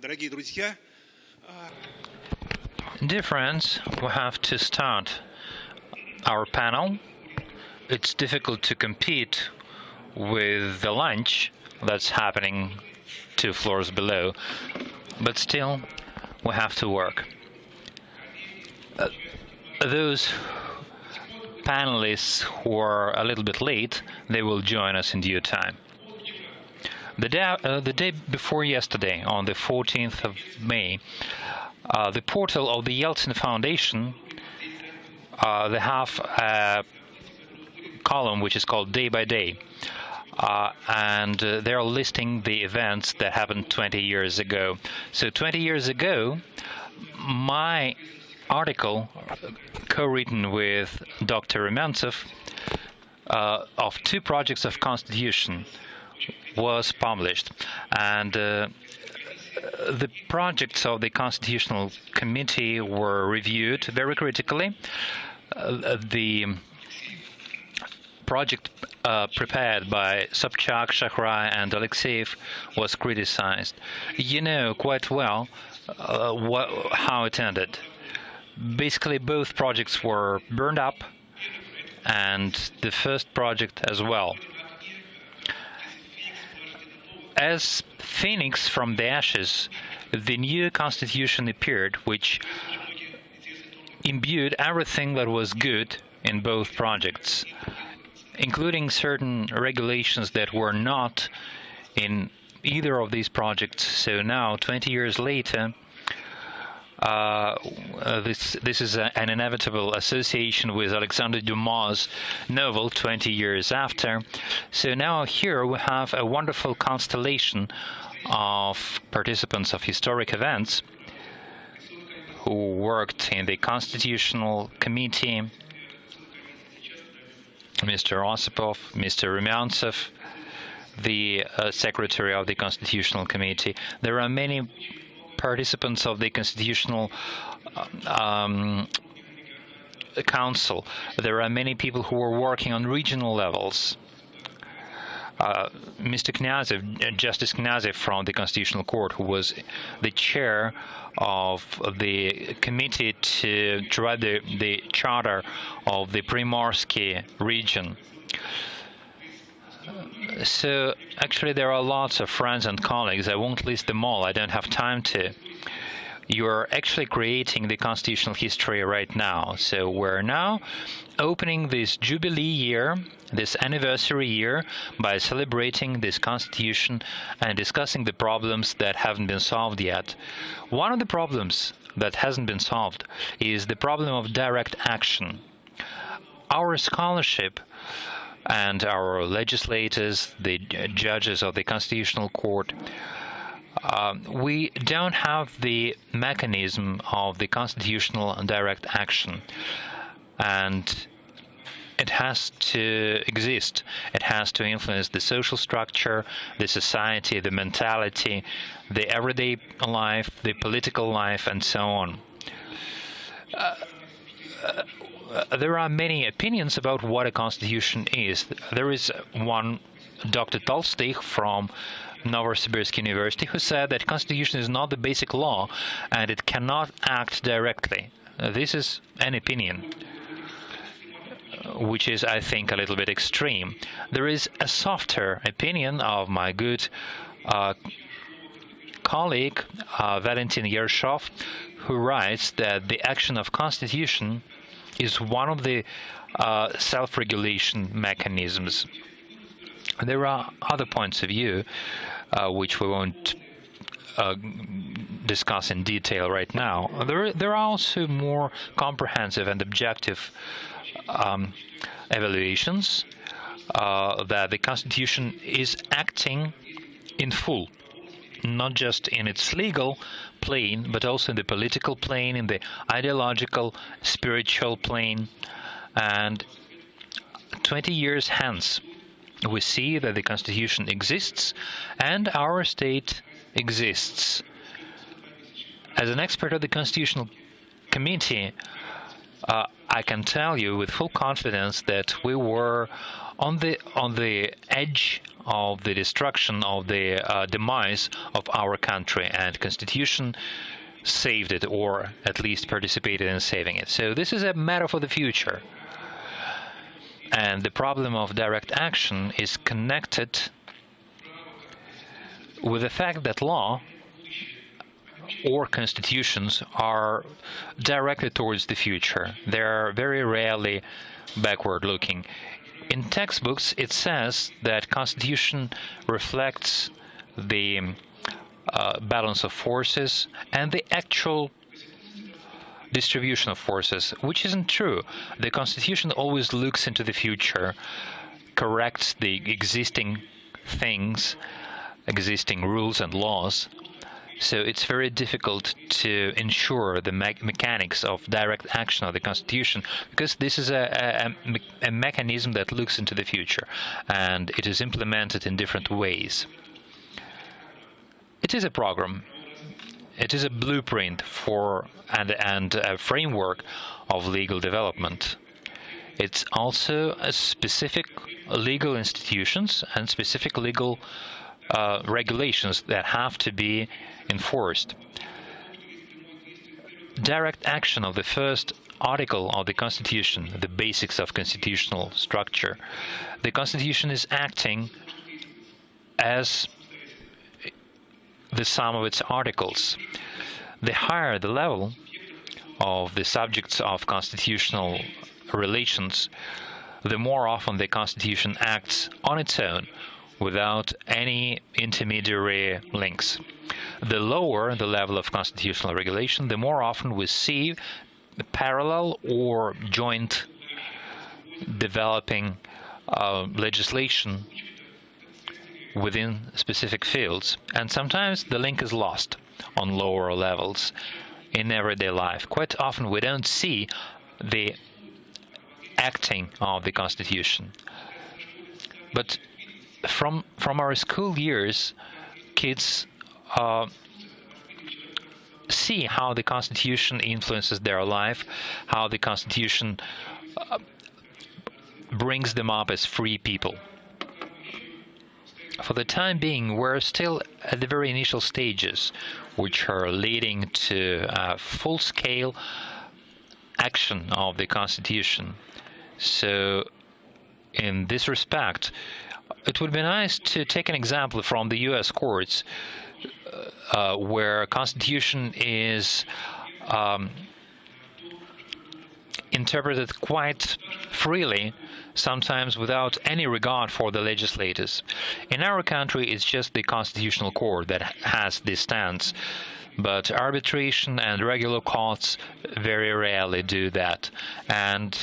Дорогие друзья, Dear friends, we have to start our panel. It's difficult to compete with the lunch that's happening 2 floors below, but still, we have to work. Those panelists who are a little bit late, they will join us in due time. The day before yesterday, on the 14th of May, the portal of the Yeltsin Foundation, they have a column which is called Day by Day, and they're listing the events that happened 20 years ago. So 20 years ago, my article, co-written with Dr. Rumyantsev, of 2 projects of constitution, was published, and the projects of the Constitutional Committee were reviewed very critically. The project prepared by Sobchak, Shahrai, and Alexeyev was criticized. You know quite well how it ended. Basically, both projects were burned up, and the first project as well. As phoenix from the ashes, the new constitution appeared, which imbued everything that was good in both projects, including certain regulations that were not in either of these projects. So now, 20 years later, this is an inevitable association with Alexandre Dumas' novel 20 years after. So now here we have a wonderful constellation of participants of historic events who worked in the Constitutional Committee: Mr. Osipov, Mr. Rumyantsev, the Secretary of the Constitutional Committee. There are many participants of the Constitutional Council. There are many people who are working on regional levels. Mr. Knyazev, Justice Knyazev from the Constitutional Court, who was the chair of the committee to write the charter of the Primorsky region. So actually there are lots of friends and colleagues. I won't list them all, I don't have time to. You're actually creating the constitutional history right now. So we're now opening this jubilee year, this anniversary year, by celebrating this constitution and discussing the problems that haven't been solved yet. One of the problems that hasn't been solved is the problem of direct action. Our scholarship and our legislators, the judges of the Constitutional Court, we don't have the mechanism of the constitutional direct action, and it has to exist. It has to influence the social structure, the society, the mentality, the everyday life, the political life, and so on. There are many opinions about what a constitution is. There is one, Dr. Tolstoy from Novosibirsk University, who said that constitution is not the basic law and it cannot act directly. This is an opinion which is, I think, a little bit extreme. There is a softer opinion of my good colleague, Valentin Yershov, who writes that the action of constitution is one of the self-regulation mechanisms. There are other points of view which we won't discuss in detail right now. There are also more comprehensive and objective evaluations that the Constitution is acting in full, not just in its legal plane, but also in the political plane, in the ideological, spiritual plane. And 20 years hence, we see that the Constitution exists and our state exists. As an expert of the Constitutional Committee, I can tell you with full confidence that we were on the edge of the destruction, of the demise of our country, and Constitution saved it, or at least participated in saving it. So this is a matter for the future. And the problem of direct action is connected with the fact that law or constitutions are directed towards the future. They are very rarely backward-looking. In textbooks, it says that constitution reflects the balance of forces and the actual distribution of forces, which isn't true. The constitution always looks into the future, corrects the existing things, existing rules and laws. So it's very difficult to ensure the mechanics of direct action of the Constitution, because this is a mechanism that looks into the future, and it is implemented in different ways. It is a program. It is a blueprint for and a framework of legal development. It's also a specific legal institutions and specific legal regulations that have to be enforced. Direct action of the first article of the Constitution, the basics of constitutional structure. The Constitution is acting as the sum of its articles. The higher the level of the subjects of constitutional relations, the more often the Constitution acts on its own, without any intermediary links. The lower the level of constitutional regulation, the more often we see parallel or joint developing legislation within specific fields. And sometimes the link is lost on lower levels in everyday life. Quite often we don't see the acting of the Constitution. But from our school years, kids see how the Constitution influences their life, how the Constitution brings them up as free people. For the time being, we're still at the very initial stages, which are leading to full-scale action of the Constitution. So, in this respect, it would be nice to take an example from the U.S. courts, where Constitution is interpreted quite freely, sometimes without any regard for the legislators. In our country, it's just the Constitutional Court that has this stance, but arbitration and regular courts very rarely do that. And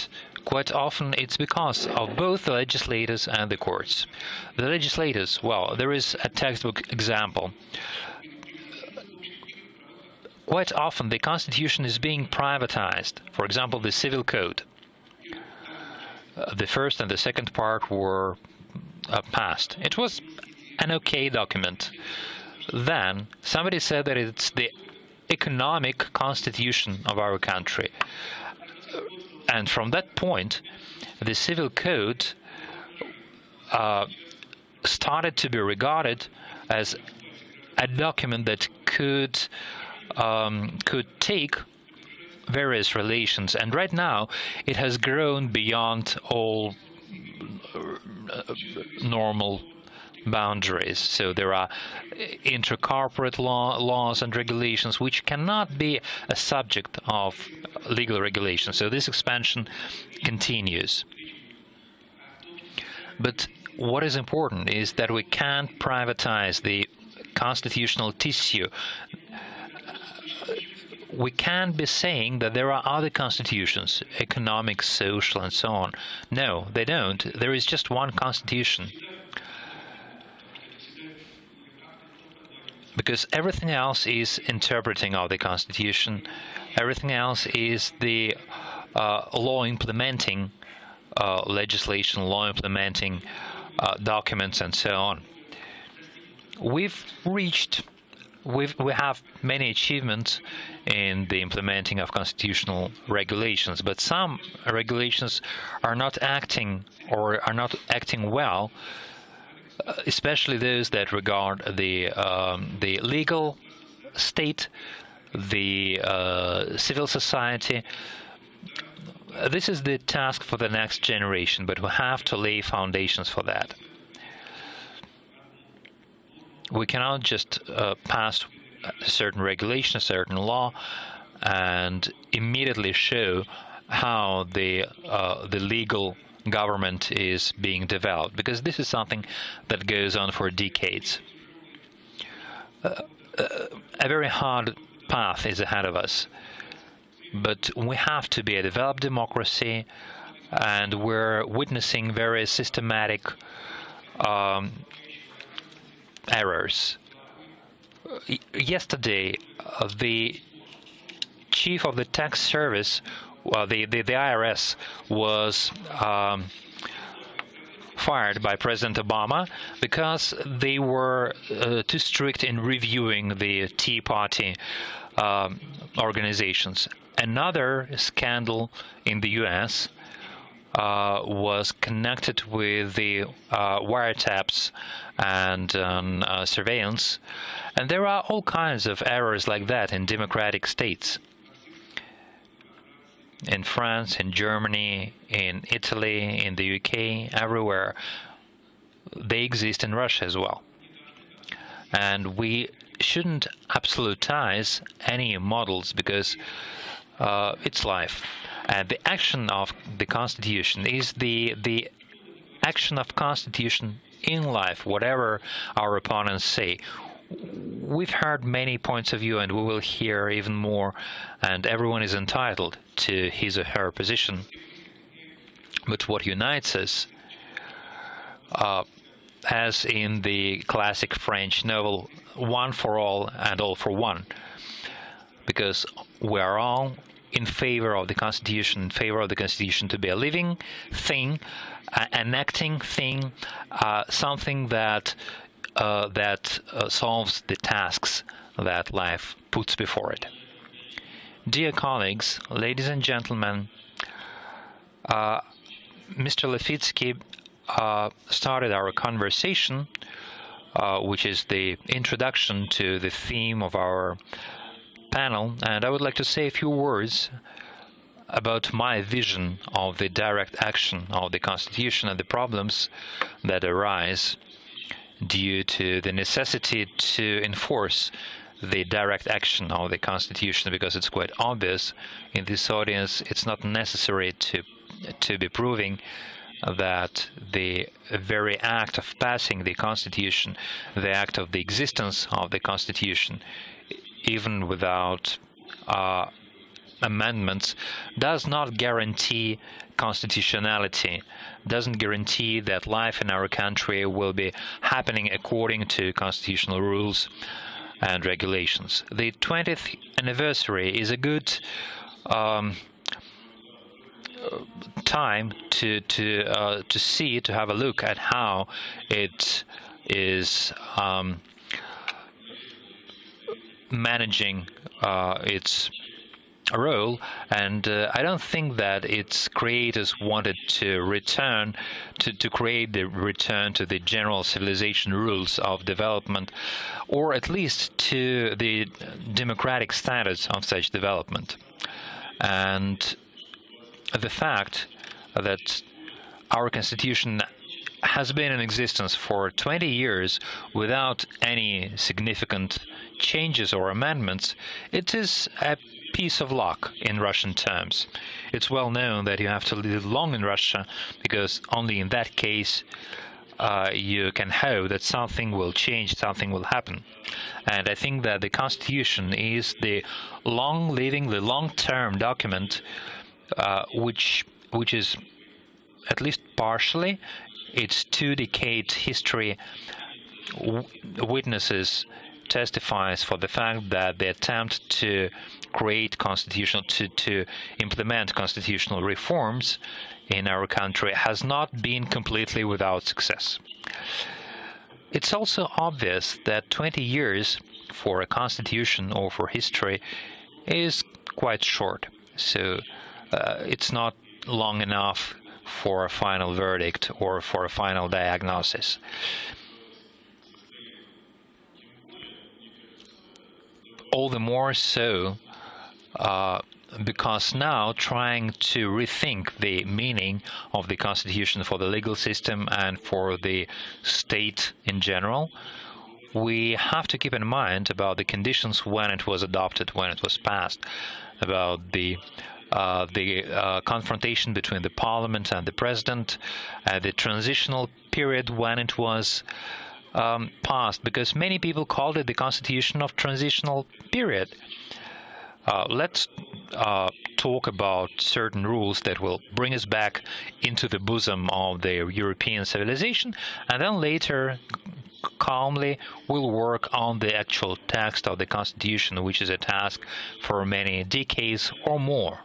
quite often it's because of both the legislators and the courts. The legislators, well, there is a textbook example. Quite often the Constitution is being privatized. For example, the Civil Code. The first and the second part were passed. It was an okay document. Then somebody said that it's the economic constitution of our country. And from that point, the Civil Code started to be regarded as a document that could take various relations. And right now, it has grown beyond all normal boundaries. So there are intercorporate laws and regulations which cannot be a subject of legal regulation. So this expansion continues. But what is important is that we can't privatize the constitutional tissue. We can't be saying that there are other constitutions, economic, social, and so on. No, they don't. There is just one constitution. Because everything else is interpreting of the Constitution, everything else is the law implementing legislation, law implementing documents, and so on. We have many achievements in the implementing of constitutional regulations, but some regulations are not acting or are not acting well especially those that regard the legal state, the civil society. This is the task for the next generation, but we have to lay foundations for that. We cannot just pass a certain regulation, a certain law, and immediately show how the legal government is being developed, because this is something that goes on for decades. A very hard path is ahead of us, but we have to be a developed democracy, and we're witnessing very systematic errors. Yesterday, the chief of the tax service, well, the IRS, was fired by President Obama because they were too strict in reviewing the Tea Party organizations. Another scandal in the U.S. Was connected with the wiretaps and surveillance. And there are all kinds of errors like that in democratic states. In France, in Germany, in Italy, in the UK, everywhere. They exist in Russia as well. And we shouldn't absolutize any models, because it's life. And the action of the Constitution is the action of Constitution in life, whatever our opponents say. We've heard many points of view, and we will hear even more, and everyone is entitled to his or her position. But what unites us, as in the classic French novel, One for All and All for One, because we are all in favor of the Constitution, in favor of the Constitution to be a living thing, an acting thing, something that solves the tasks that life puts before it. Dear colleagues, ladies and gentlemen, Mr. Levitsky started our conversation, which is the introduction to the theme of our panel, and I would like to say a few words about my vision of the direct action of the Constitution and the problems that arise due to the necessity to enforce the direct action of the Constitution, because it's quite obvious in this audience it's not necessary to be proving that the very act of passing the Constitution, the act of the existence of the Constitution, even without amendments, does not guarantee constitutionality, doesn't guarantee that life in our country will be happening according to constitutional rules and regulations. The 20th anniversary is a good time to have a look at how it is managing its role, and I don't think that its creators wanted to return to create the return to the general civilization rules of development, or at least to the democratic standards of such development. And the fact that our Constitution has been in existence for 20 years without any significant changes or amendments, it is a piece of luck in Russian terms. It's well known that you have to live long in Russia, because only in that case you can hope that something will change, something will happen. And I think that the Constitution is the long-living, the long-term document which is, at least partially, its 2-decade history witnesses, testifies for the fact that the attempt to create constitutional, to implement constitutional reforms in our country has not been completely without success. It's also obvious that 20 years for a constitution or for history is quite short. So it's not long enough for a final verdict or for a final diagnosis. all the more so because now trying to rethink the meaning of the Constitution for the legal system and for the state in general, we have to keep in mind about the conditions when it was adopted, when it was passed, about the confrontation between the parliament and the president, the transitional period when it was passed, because many people called it the Constitution of Transitional Period. Let's talk about certain rules that will bring us back into the bosom of the European civilization, and then later calmly we'll work on the actual text of the Constitution, which is a task for many decades or more.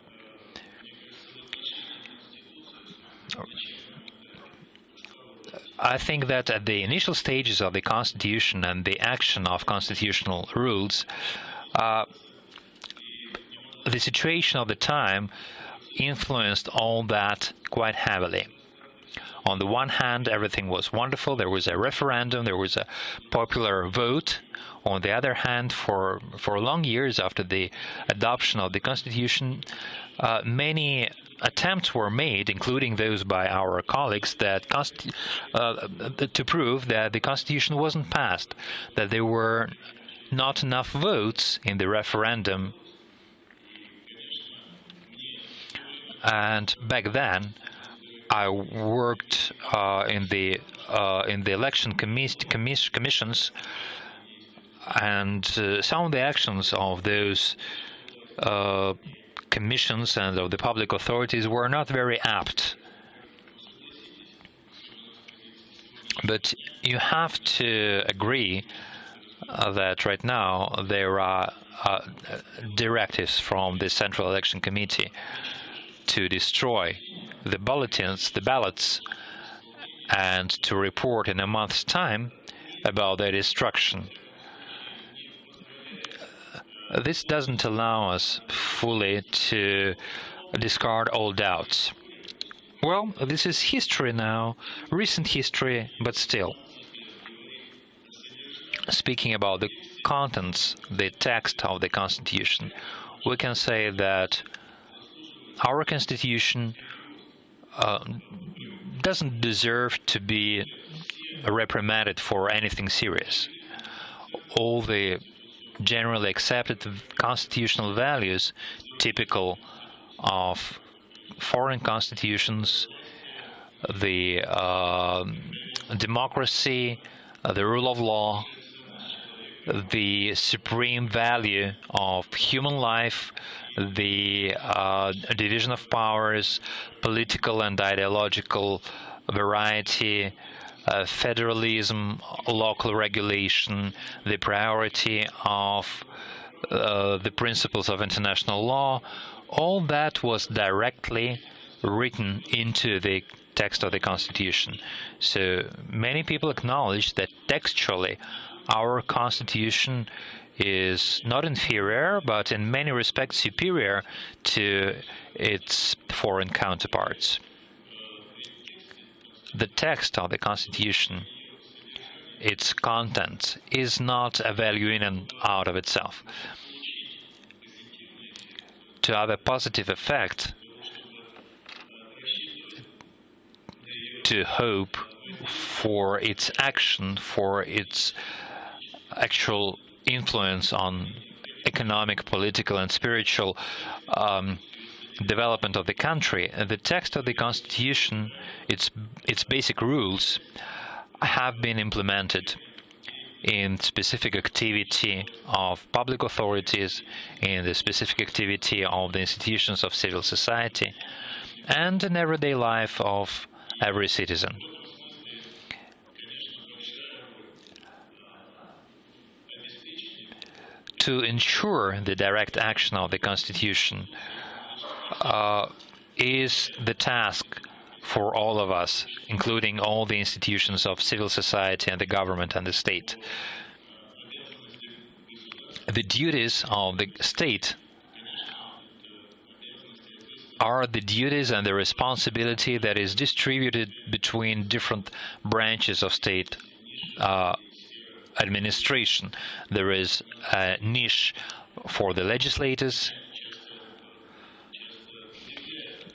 I think that at the initial stages of the Constitution and the action of constitutional rules, the situation of the time influenced all that quite heavily. On the one hand, everything was wonderful. There was a referendum, there was a popular vote. On the other hand, for long years after the adoption of the Constitution, many attempts were made, including those by our colleagues, that to prove that the Constitution wasn't passed, that there were not enough votes in the referendum. And back then, I worked in the election commissions, and some of the actions of those commissions and of the public authorities were not very apt. But you have to agree that right now there are directives from the Central Election Committee to destroy the bulletins, the ballots, and to report in a month's time about their destruction. This doesn't allow us fully to discard all doubts. Well, this is history now, recent history, but still. Speaking about the contents, the text of the Constitution, we can say that our Constitution doesn't deserve to be reprimanded for anything serious. All the generally accepted constitutional values typical of foreign constitutions, the democracy, the rule of law, the supreme value of human life, the division of powers, political and ideological variety, federalism, local regulation, the priority of the principles of international law, all that was directly written into the text of the Constitution. So many people acknowledge that textually our Constitution is not inferior, but in many respects superior to its foreign counterparts. The text of the Constitution, its content, is not a value in and out of itself. To have a positive effect, to hope for its action, for its actual influence on economic, political, and spiritual development of the country, the text of the Constitution, its basic rules, have been implemented in specific activity of public authorities, in the specific activity of the institutions of civil society, and in everyday life of every citizen. To ensure the direct action of the Constitution is the task for all of us, including all the institutions of civil society and the government and the state. The duties of the state are the duties and the responsibility that is distributed between different branches of state administration. There is a niche for the legislators.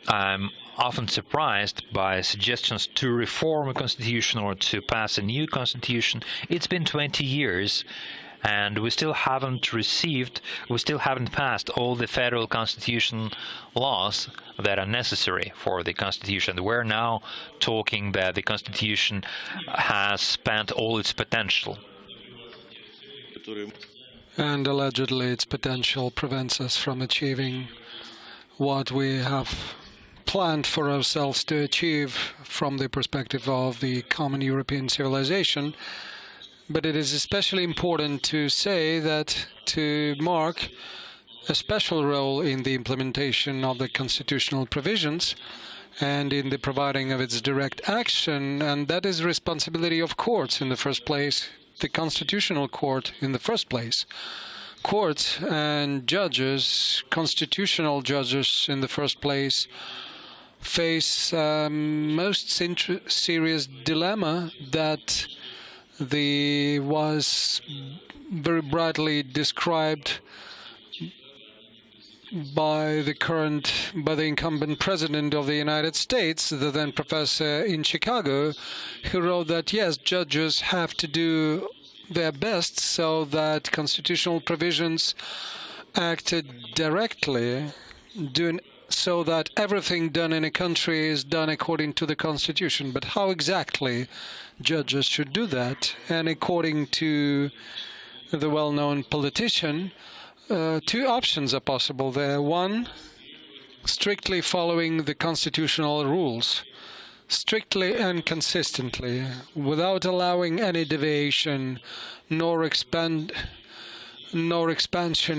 I'm often surprised by suggestions to reform a constitution or to pass a new constitution. It's been 20 years and we still haven't passed all the federal constitution laws that are necessary for the constitution. We're now talking that the constitution has spent all its potential. And allegedly its potential prevents us from achieving what we have planned for ourselves to achieve from the perspective of the common European civilization. But it is especially important to say that to mark a special role in the implementation of the constitutional provisions and in the providing of its direct action, and that is the responsibility of courts in the first place, the constitutional court in the first place. Courts and judges, constitutional judges in the first place, face most serious dilemma that was very brightly described by the incumbent president of the United States, the then professor in Chicago, who wrote that yes, judges have to do their best so that constitutional provisions acted directly, so that everything done in a country is done according to the Constitution. But how exactly judges should do that? And according to the well-known politician, two options are possible there. One, strictly following the constitutional rules, strictly and consistently, without allowing any deviation nor expansion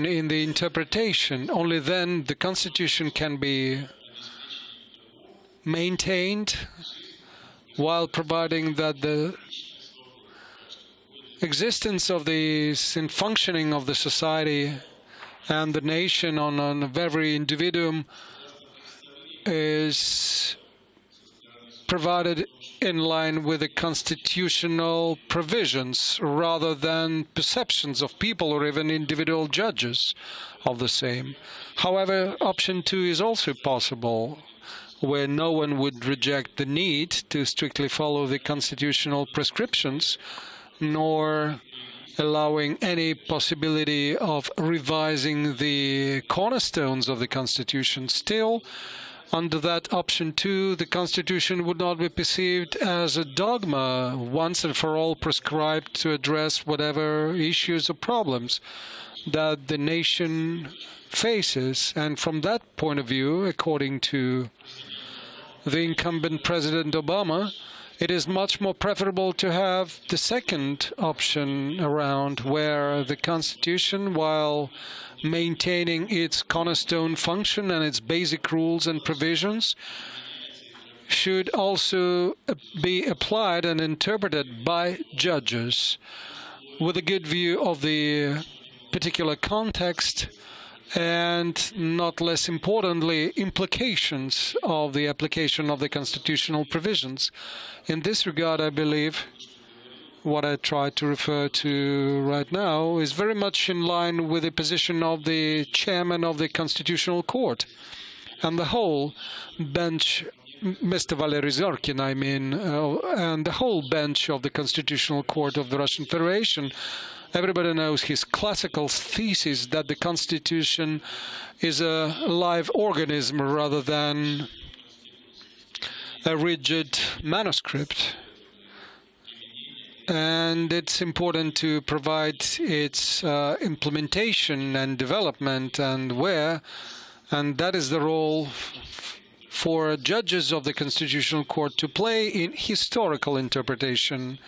in the interpretation. Only then the Constitution can be maintained while providing that the existence of and functioning of the society and the nation on every individuum is provided in line with the constitutional provisions rather than perceptions of people or even individual judges of the same. However, option 2 is also possible, where no one would reject the need to strictly follow the constitutional prescriptions, nor allowing any possibility of revising the cornerstones of the Constitution. Still, under that option 2, the Constitution would not be perceived as a dogma once and for all prescribed to address whatever issues or problems that the nation faces. And from that point of view, according to the incumbent President Obama, it is much more preferable to have the second option around, where the Constitution, while maintaining its cornerstone function and its basic rules and provisions, should also be applied and interpreted by judges with a good view of the particular context and, not less importantly, implications of the application of the constitutional provisions. In this regard, I believe what I try to refer to right now is very much in line with the position of the chairman of the Constitutional Court and the whole bench, Mr. Valery Zorkin, I mean, and the whole bench of the Constitutional Court of the Russian Federation. Everybody knows his classical thesis that the Constitution is a live organism rather than a rigid manuscript. And it's important to provide its implementation and development and that is the role for judges of the Constitutional Court to play in historical interpretation,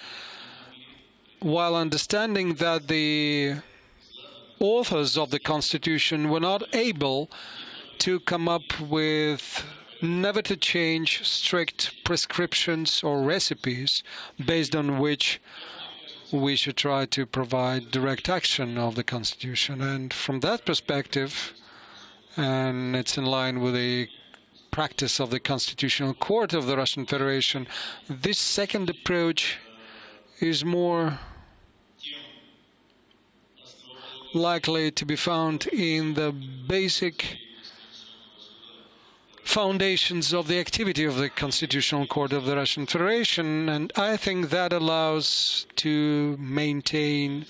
while understanding that the authors of the Constitution were not able to come up with never to change strict prescriptions or recipes based on which we should try to provide direct action of the Constitution. And from that perspective, and it's in line with the practice of the Constitutional Court of the Russian Federation, this second approach is more likely to be found in the basic foundations of the activity of the Constitutional Court of the Russian Federation, and I think that allows to maintain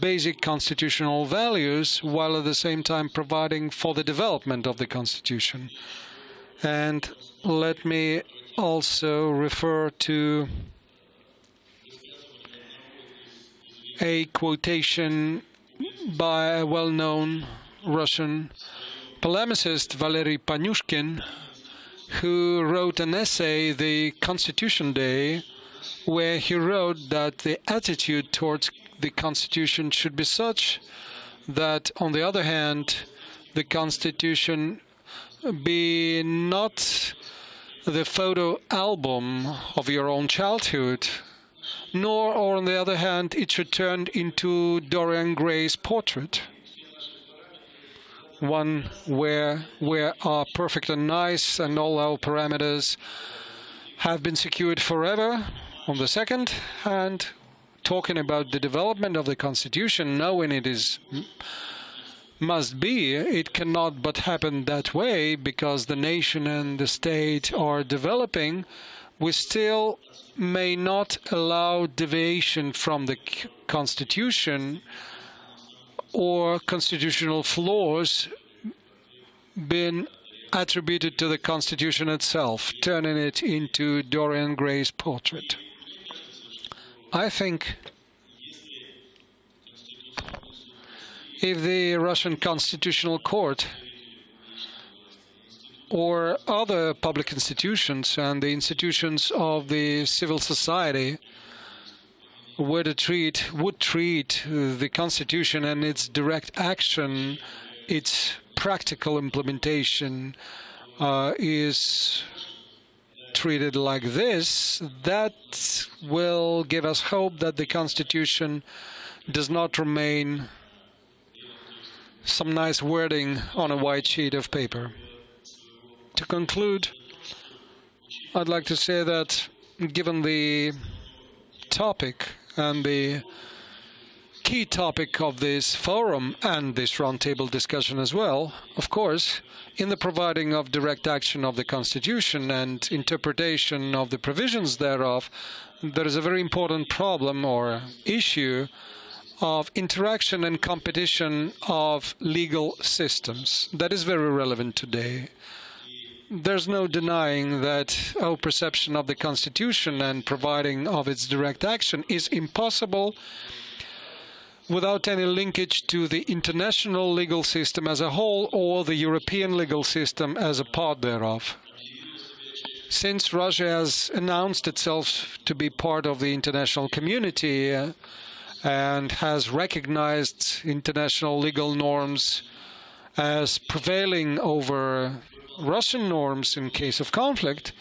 basic constitutional values while at the same time providing for the development of the Constitution. And let me also refer to a quotation by a well-known Russian polemicist, Valery Panyushkin, who wrote an essay, The Constitution Day, where he wrote that the attitude towards the Constitution should be such that, on the other hand, the Constitution be not the photo album of your own childhood, nor, or on the other hand, it should turn into Dorian Gray's portrait, one where we are perfect and nice and all our parameters have been secured forever. On the second hand, talking about the development of the Constitution, knowing it must be, it cannot but happen that way because the nation and the state are developing. We still may not allow deviation from the Constitution or constitutional flaws being attributed to the Constitution itself, turning it into Dorian Gray's portrait. I think if the Russian Constitutional Court or other public institutions and the institutions of the civil society would treat the Constitution and its direct action, its practical implementation is treated like this, that will give us hope that the Constitution does not remain some nice wording on a white sheet of paper. To conclude, I'd like to say that given the topic and the key topic of this forum and this roundtable discussion as well, of course, in the providing of direct action of the Constitution and interpretation of the provisions thereof, there is a very important problem or issue of interaction and competition of legal systems. That is very relevant today. There's no denying that our perception of the Constitution and providing of its direct action is impossible without any linkage to the international legal system as a whole or the European legal system as a part thereof. Since Russia has announced itself to be part of the international community and has recognized international legal norms as prevailing over Russian norms in case of conflict,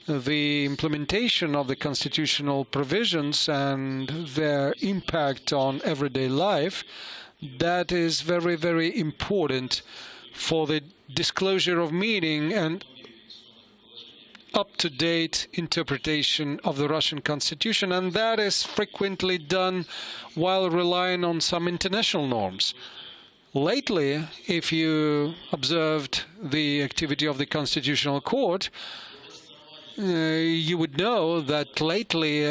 the implementation of the constitutional provisions and their impact on everyday life, that is very, very important for the disclosure of meaning and up-to-date interpretation of the Russian Constitution, and that is frequently done while relying on some international norms. Lately, if you observed the activity of the Constitutional Court, you would know that lately,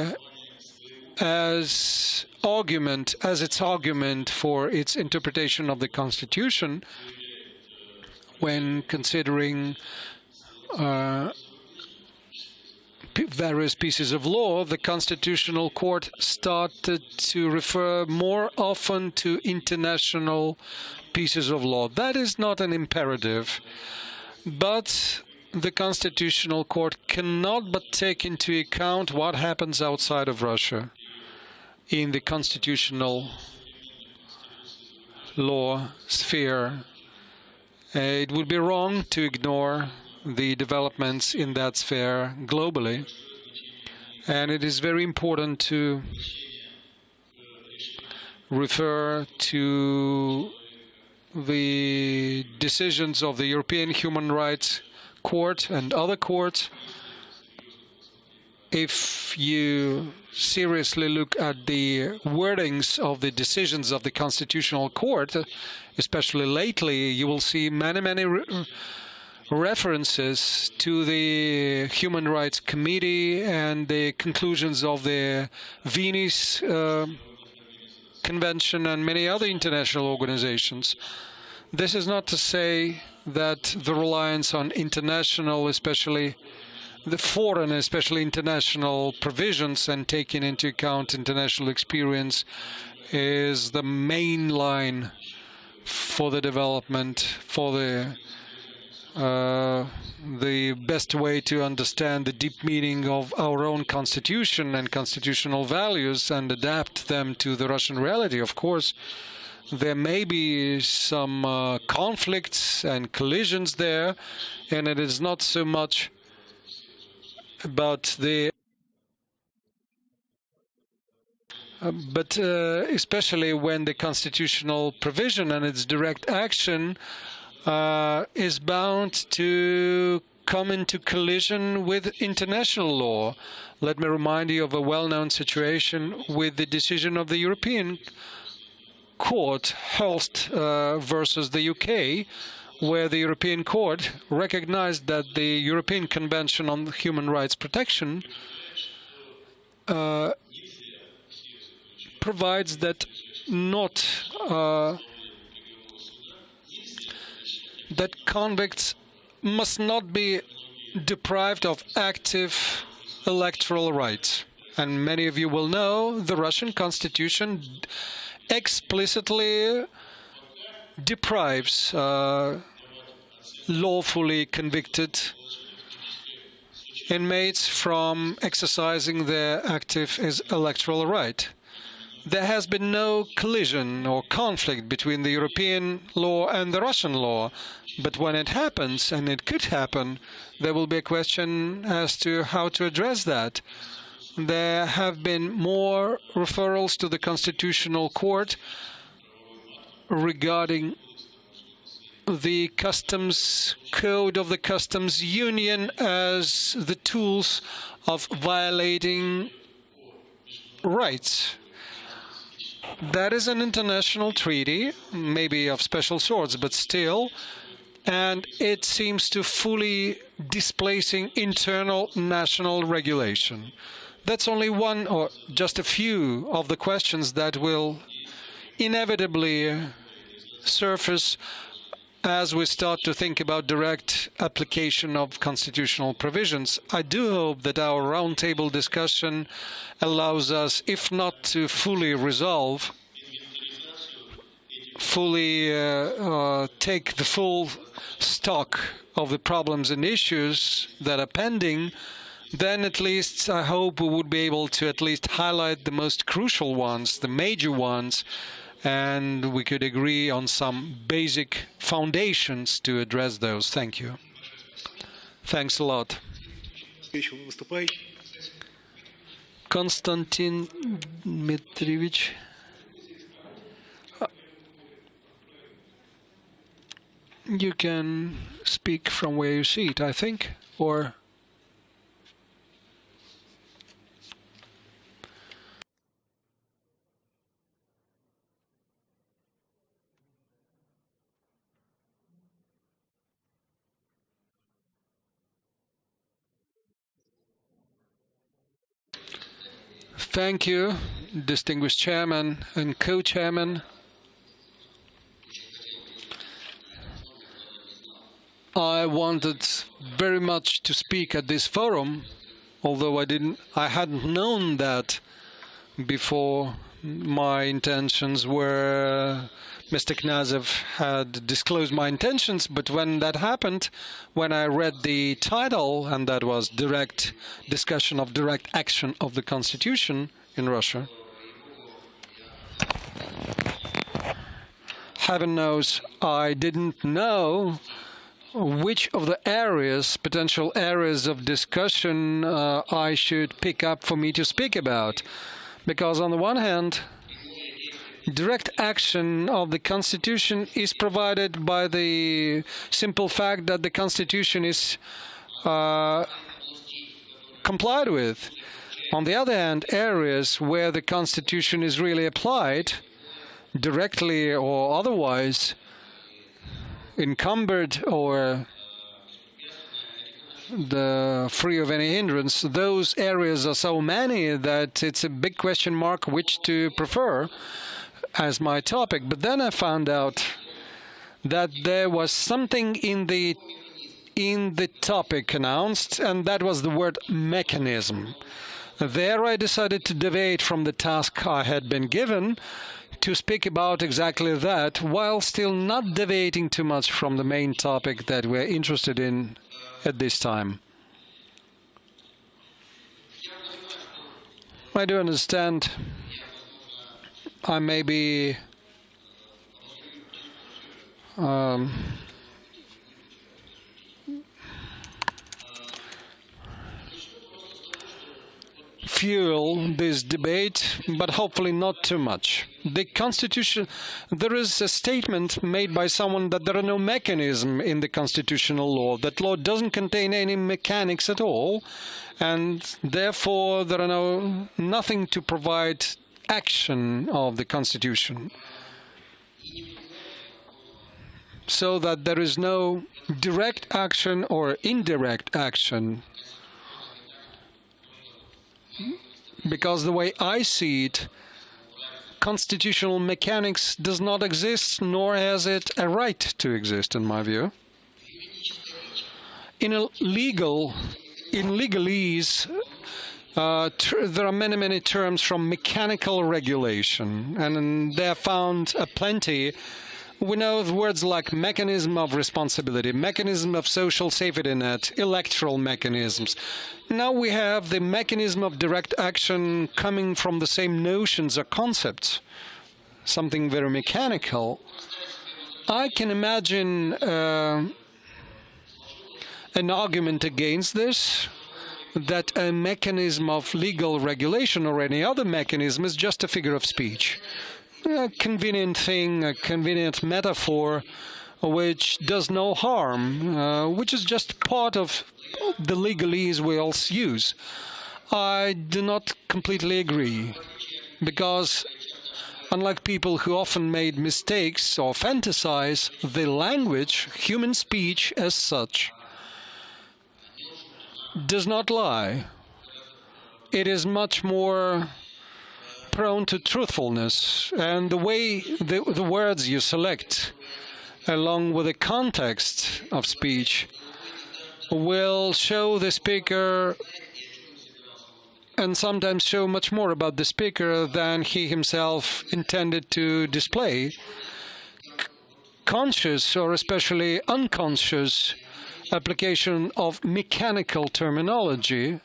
as its argument for its interpretation of the Constitution, when considering various pieces of law, the Constitutional Court started to refer more often to international pieces of law. That is not an imperative, but the Constitutional Court cannot but take into account what happens outside of Russia in the constitutional law sphere. It would be wrong to ignore the developments in that sphere globally, and it is very important to refer to the decisions of the European Human Rights Court and other courts if you seriously look at the wordings of the decisions of the Constitutional Court, especially lately, you will see many references to the Human Rights Committee and the conclusions of the Venice Convention and many other international organizations. This is not to say that the reliance on international, especially the foreign, especially international provisions and taking into account international experience is the main line for the development, for the best way to understand the deep meaning of our own constitution and constitutional values and adapt them to the Russian reality. Of course, there may be some conflicts and collisions there, and it is not so much about the but especially when the constitutional provision and its direct action is bound to come into collision with international law. Let me remind you of a well-known situation with the decision of the European Court, Hulst versus the UK, where the European Court recognized that the European Convention on Human Rights Protection provides that that convicts must not be deprived of active electoral rights. And many of you will know the Russian Constitution explicitly deprives lawfully convicted inmates from exercising their active electoral right. There has been no collision or conflict between the European law and the Russian law, but when it happens, and it could happen, there will be a question as to how to address that. There have been more referrals to the Constitutional Court regarding the customs code of the customs union as the tools of violating rights. That is an international treaty, maybe of special sorts, but still, and it seems to fully displacing internal national regulation. That's only one or just a few of the questions that will inevitably surface as we start to think about direct application of constitutional provisions. I do hope that our roundtable discussion allows us, if not to fully resolve, fully take the full stock of the problems and issues that are pending, then at least I hope we would be able to at least highlight the most crucial ones, the major ones, and we could agree on some basic foundations to address those. Thank you. Thanks a lot. Konstantin Dmitrievich. You can speak from where you sit, I think, or... Thank you, distinguished chairman and co-chairman. I wanted very much to speak at this forum, although I hadn't known that before. My intentions were, Mr. Knazev had disclosed my intentions, but when that happened, when I read the title, and that was Direct Discussion of Direct Action of the Constitution in Russia, heaven knows I didn't know which of the areas, potential areas of discussion I should pick up for me to speak about. Because on the one hand, direct action of the Constitution is provided by the simple fact that the Constitution is complied with. On the other hand, areas where the Constitution is really applied, directly or otherwise, encumbered or free of any hindrance, those areas are so many that it's a big question mark which to prefer as my topic. But then I found out that there was something in the topic announced, and that was the word mechanism. There I decided to deviate from the task I had been given to speak about exactly that, while still not deviating too much from the main topic that we're interested in at this time. I do understand I may be fuel this debate, but hopefully not too much. The Constitution, there is a statement made by someone that there are no mechanism in the constitutional law, that law doesn't contain any mechanics at all, and therefore there are nothing to provide action of the Constitution. So that there is no direct action or indirect action. Because the way I see it, constitutional mechanics does not exist, nor has it a right to exist, in my view. In legalese, there are many terms from mechanical regulation, and they are found aplenty. We know words like mechanism of responsibility, mechanism of social safety net, electoral mechanisms. Now we have the mechanism of direct action coming from the same notions or concepts, something very mechanical. I can imagine an argument against this, that a mechanism of legal regulation or any other mechanism is just a figure of speech. A convenient thing, a convenient metaphor, which does no harm, which is just part of the legalese we all use. I do not completely agree, because unlike people who often made mistakes or fantasize, the language, human speech as such, does not lie. It is much more prone to truthfulness, and the way the words you select along with the context of speech will show the speaker, and sometimes show much more about the speaker than he himself intended to display. Conscious or especially unconscious application of mechanical terminology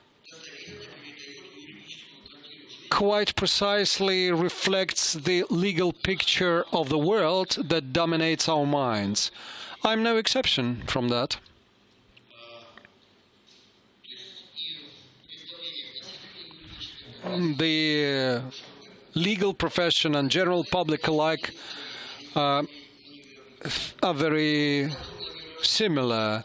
quite precisely reflects the legal picture of the world that dominates our minds. I'm no exception from that. The legal profession and general public alike are very similar.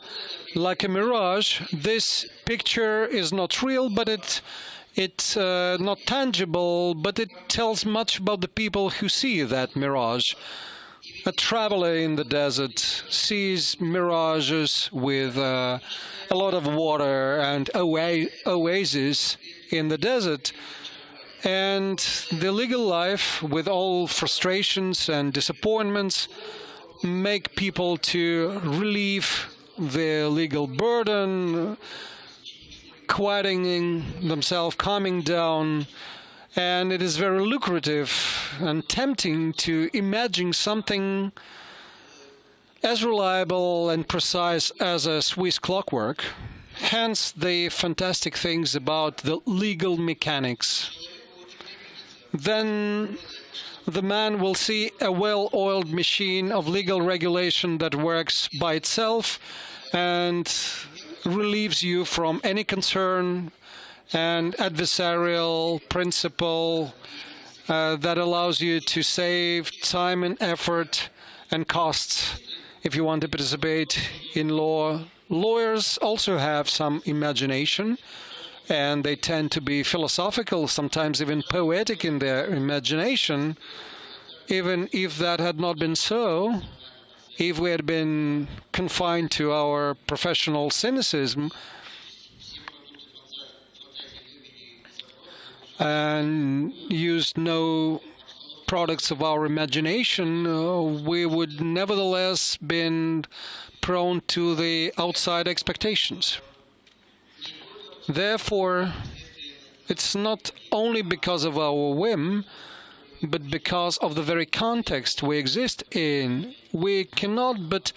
Like a mirage, this picture is not real, but it's not tangible, but it tells much about the people who see that mirage. A traveler in the desert sees mirages with a lot of water and oases in the desert. And the legal life, with all frustrations and disappointments, make people to relieve their legal burden, quieting themselves, calming down, and it is very lucrative and tempting to imagine something as reliable and precise as a Swiss clockwork. Hence the fantastic things about the legal mechanics. Then the man will see a well-oiled machine of legal regulation that works by itself and relieves you from any concern and adversarial principle that allows you to save time and effort and costs if you want to participate in law. Lawyers also have some imagination, and they tend to be philosophical, sometimes even poetic in their imagination. Even if that had not been so, if we had been confined to our professional cynicism and used no products of our imagination, we would nevertheless been prone to the outside expectations. Therefore, it's not only because of our whim, but because of the very context we exist in, we cannot but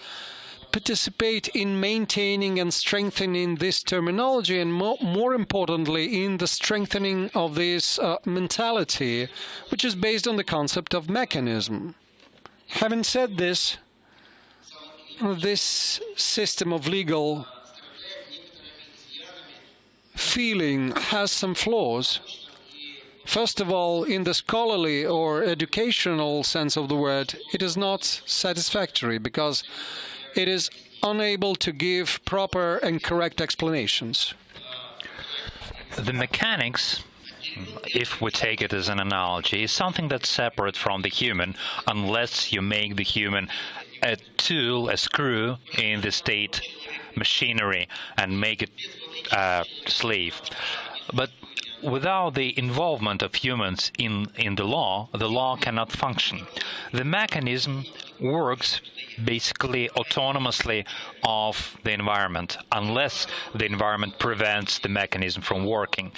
participate in maintaining and strengthening this terminology, and more importantly, in the strengthening of this mentality, which is based on the concept of mechanism. Having said this, this system of legal feeling has some flaws. First of all, in the scholarly or educational sense of the word, it is not satisfactory because it is unable to give proper and correct explanations. The mechanics, if we take it as an analogy, is something that's separate from the human, unless you make the human a tool, a screw in the state machinery and make it a slave. But without the involvement of humans in the law cannot function. The mechanism works basically autonomously of the environment, unless the environment prevents the mechanism from working.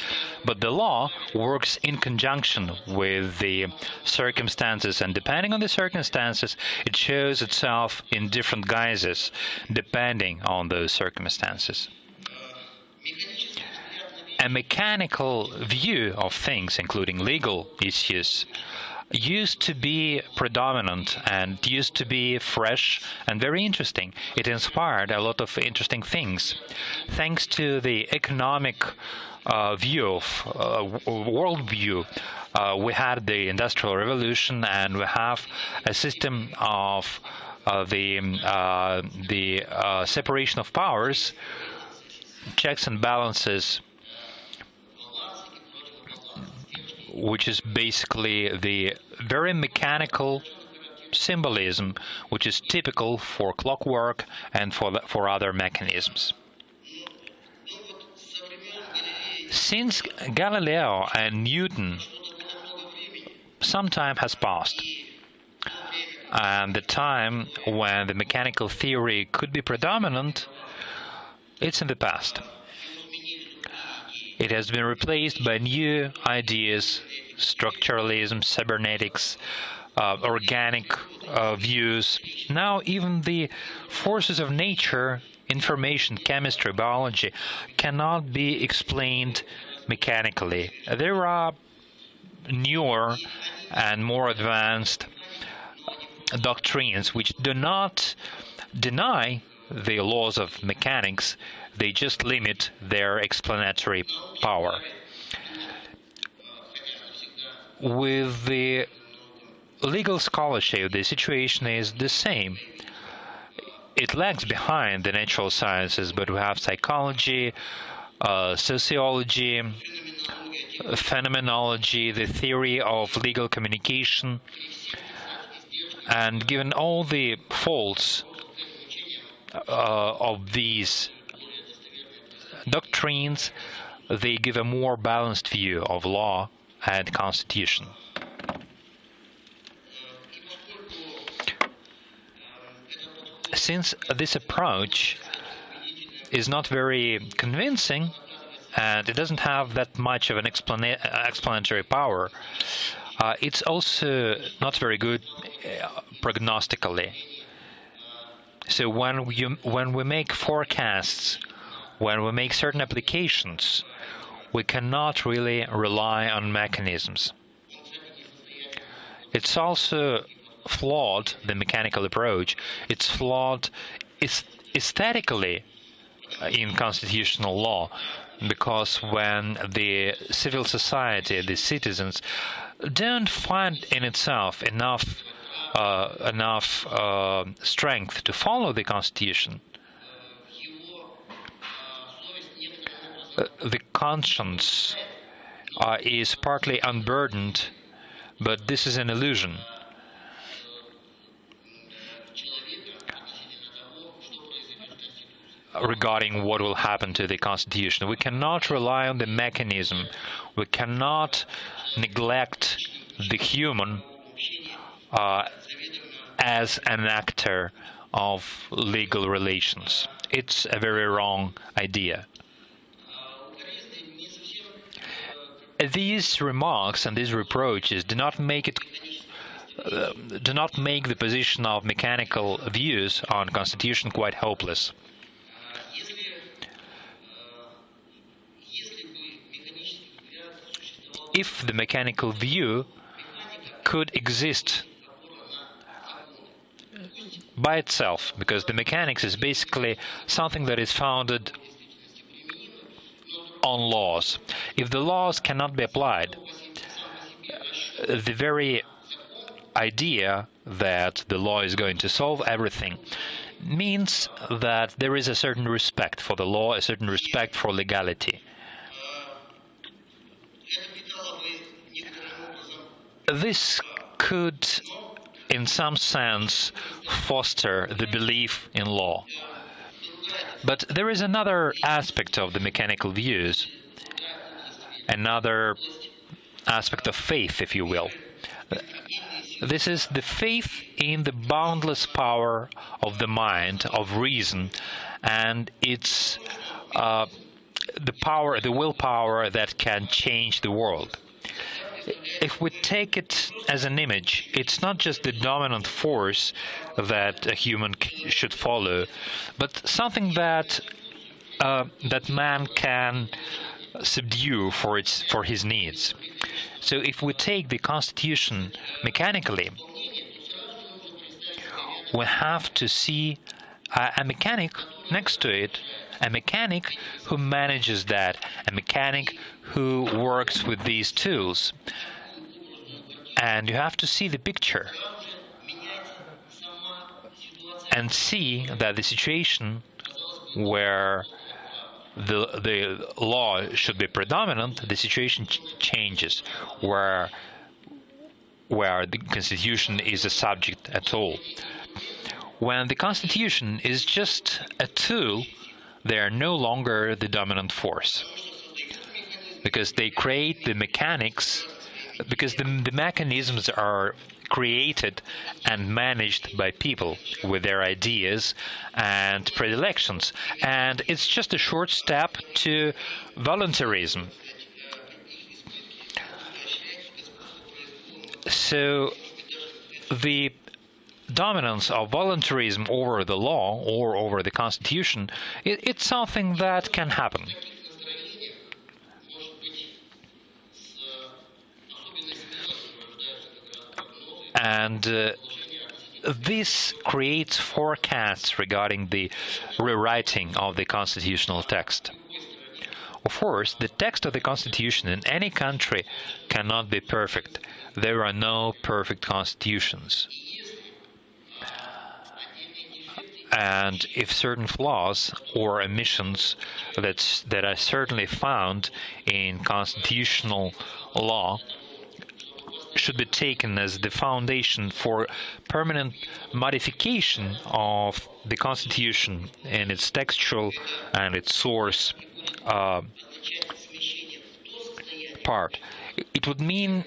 But the law works in conjunction with the circumstances, and depending on the circumstances, it shows itself in different guises, depending on those circumstances. A mechanical view of things, including legal issues, used to be predominant and used to be fresh and very interesting. It inspired a lot of interesting things. Thanks to the economic view of world view, we had the Industrial Revolution, and we have a system of the separation of powers, checks and balances, which is basically the very mechanical symbolism which is typical for clockwork and for other mechanisms. Since Galileo and Newton, some time has passed, and the time when the mechanical theory could be predominant, it's in the past. It has been replaced by new ideas, structuralism, cybernetics, organic views. Now even the forces of nature, information, chemistry, biology, cannot be explained mechanically. There are newer and more advanced doctrines which do not deny the laws of mechanics, they just limit their explanatory power. With the legal scholarship, the situation is the same. It lags behind the natural sciences, but we have psychology, sociology, phenomenology, the theory of legal communication, and given all the faults of these doctrines, they give a more balanced view of law and constitution. Since this approach is not very convincing and it doesn't have that much of an explanatory power, it's also not very good prognostically. So when we make forecasts, when we make certain applications, we cannot really rely on mechanisms. It's also flawed, the mechanical approach. It's flawed aesthetically in constitutional law, because when the civil society, the citizens, don't find in itself enough strength to follow the constitution, the conscience is partly unburdened, but this is an illusion. Regarding what will happen to the Constitution, we cannot rely on the mechanism. We cannot neglect the human as an actor of legal relations. It's a very wrong idea. These remarks and these reproaches do not make the position of mechanical views on Constitution quite hopeless. If the mechanical view could exist by itself, because the mechanics is basically something that is founded on laws. If the laws cannot be applied, the very idea that the law is going to solve everything means that there is a certain respect for the law, a certain respect for legality. This could, in some sense, foster the belief in law. But there is another aspect of the mechanical views, another aspect of faith, if you will. This is the faith in the boundless power of the mind, of reason, and its the willpower that can change the world. If we take it as an image, it's not just the dominant force that a human should follow, but something that man can subdue for his needs. So if we take the Constitution mechanically, we have to see a mechanic next to it, a mechanic who manages that, a mechanic who works with these tools. And you have to see the picture and see that the situation where the law should be predominant, the situation changes, where the Constitution is a subject at all. When the Constitution is just a tool, they are no longer the dominant force, because they create the mechanics, because the mechanisms are created and managed by people with their ideas and predilections. And it's just a short step to voluntarism. So the dominance of voluntarism over the law or over the Constitution, it's something that can happen. And this creates forecasts regarding the rewriting of the constitutional text. Of course, the text of the Constitution in any country cannot be perfect. There are no perfect constitutions. And if certain flaws or omissions that are certainly found in constitutional law should be taken as the foundation for permanent modification of the Constitution in its textual and its source part, it would mean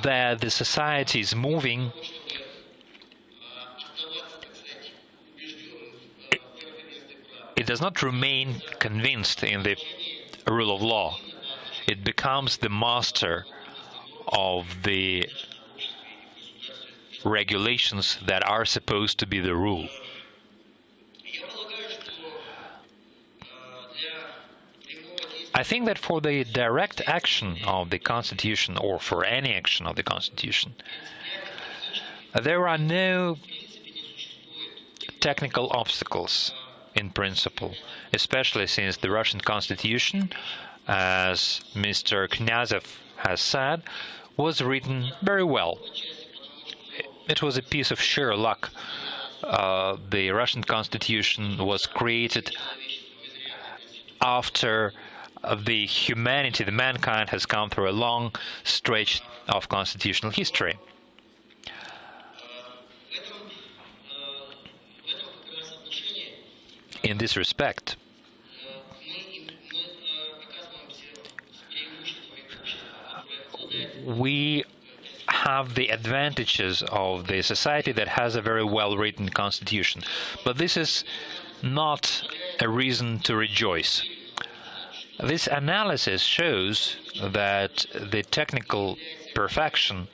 that the society is moving it does not remain convinced in the rule of law. It becomes the master of the regulations that are supposed to be the rule. I think that for the direct action of the Constitution, or for any action of the Constitution, there are no technical obstacles in principle, especially since the Russian Constitution, as Mr. Knyazov has said, was written very well. It was a piece of sheer luck. The Russian Constitution was created after the humanity, the mankind has gone through a long stretch of constitutional history. In this respect, we have the advantages of the society that has a very well-written constitution. But this is not a reason to rejoice. This analysis shows that the technical perfection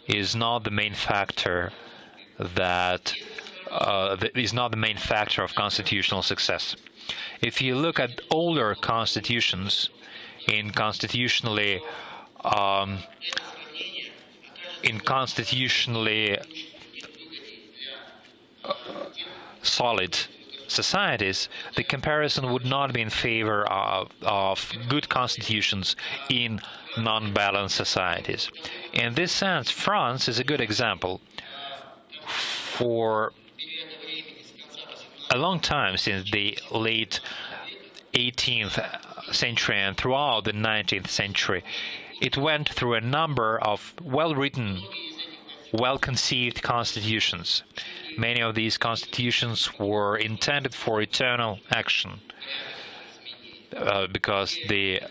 is not the main factor of constitutional success. If you look at older constitutions in constitutionally solid societies, the comparison would not be in favor of good constitutions in non-balanced societies. In this sense, France is a good example. For a long time, since the late 18th century and throughout the 19th century, it went through a number of well-written, well-conceived constitutions. Many of these constitutions were intended for eternal action because the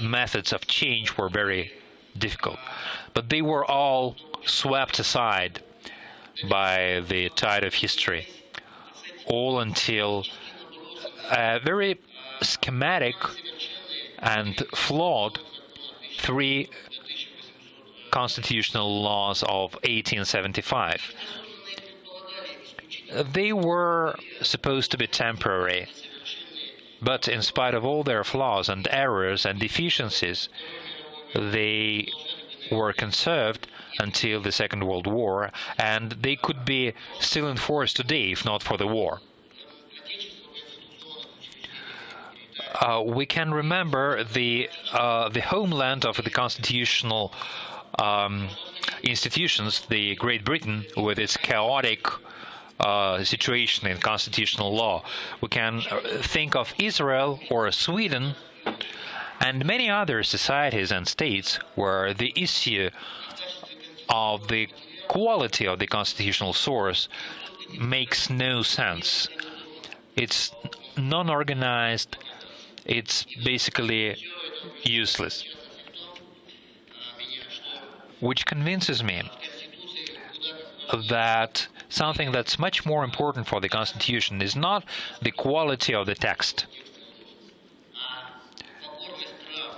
methods of change were very difficult. But they were all swept aside by the tide of history, all until a very schematic and flawed three constitutional laws of 1875. They were supposed to be temporary, but in spite of all their flaws and errors and deficiencies, they were conserved until the Second World War, and they could be still enforced today if not for the war. We can remember the homeland of the constitutional institutions, the Great Britain, with its chaotic situation in constitutional law. We can think of Israel or Sweden and many other societies and states where the issue of the quality of the constitutional source makes no sense. It's non-organized, it's basically useless. Which convinces me that something that's much more important for the Constitution is not the quality of the text,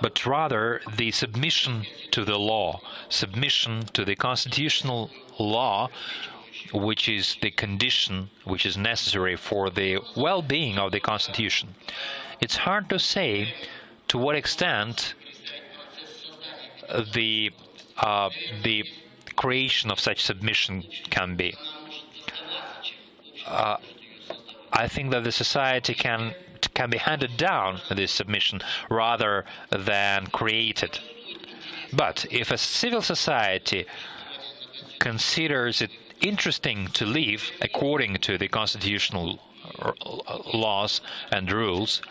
but rather the submission to the law, submission to the constitutional law, which is the condition which is necessary for the well-being of the Constitution. It's hard to say to what extent the creation of such submission can be. I think that the society can be handed down, this submission, rather than created. But if a civil society considers it interesting to live according to the constitutional laws and rules,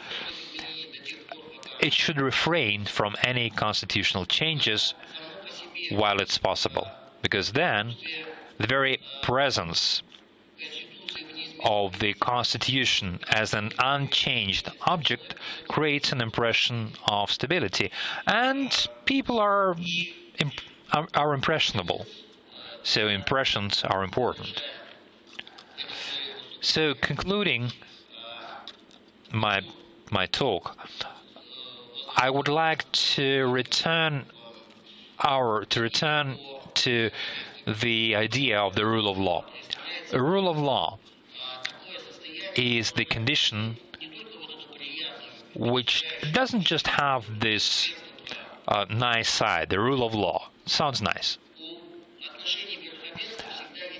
it should refrain from any constitutional changes while it's possible, because then the very presence of the Constitution as an unchanged object creates an impression of stability, and people are impressionable, so impressions are important. So, concluding my talk, I would like to return to the idea of the rule of law. The rule of law is the condition which doesn't just have this nice side. The rule of law sounds nice,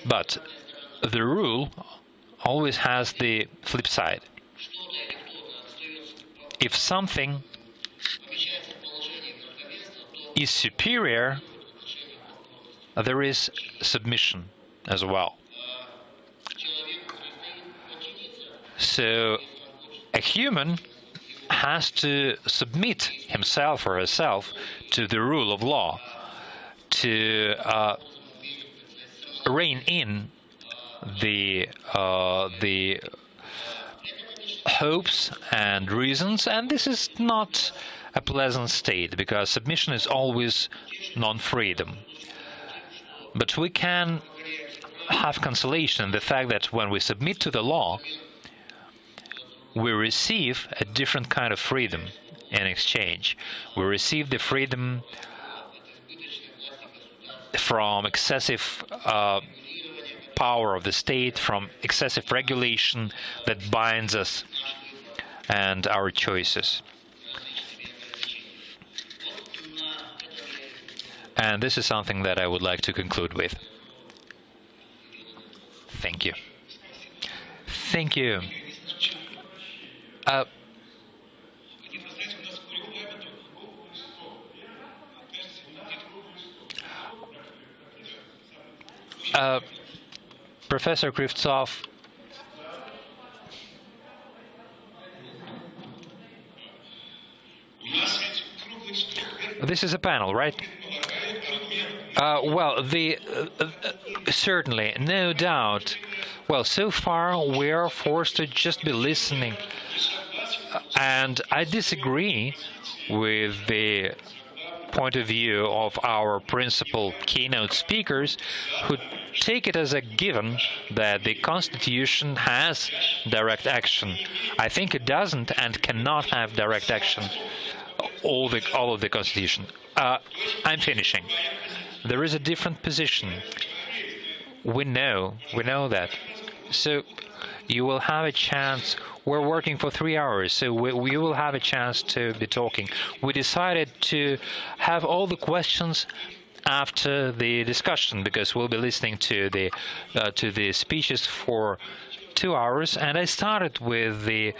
but the rule always has the flip side. If something is superior, there is submission as well. So a human has to submit himself or herself to the rule of law, to rein in the hopes and reasons, and this is not a pleasant state, because submission is always non-freedom. But we can have consolation in the fact that when we submit to the law, we receive a different kind of freedom in exchange. We receive the freedom from excessive power of the state, from excessive regulation that binds us and our choices. And this is something that I would like to conclude with. Thank you. Thank you. Professor Krivtsov, this is a panel, right? Well, certainly, no doubt. Well, so far we are forced to just be listening, and I disagree with the point of view of our principal keynote speakers, who take it as a given that the Constitution has direct action. I think it doesn't and cannot have direct action, all of the Constitution. I'm finishing. There is a different position. We know that. So you will have a chance. We're working for 3 hours, so we will have a chance to be talking. We decided to have all the questions after the discussion, because we'll be listening to the speeches for 2 hours, and I started with the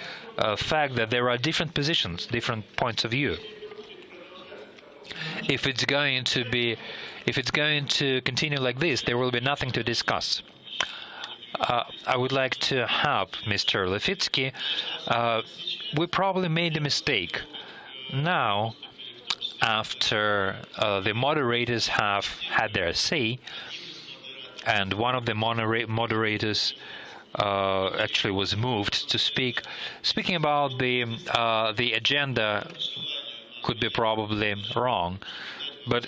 fact that there are different positions, different points of view. If it's going to continue like this, there will be nothing to discuss. I would like to help Mr. Levitsky. We probably made a mistake. Now, after the moderators have had their say, and one of the moderators actually was moved to speak, speaking about the agenda could be probably wrong, but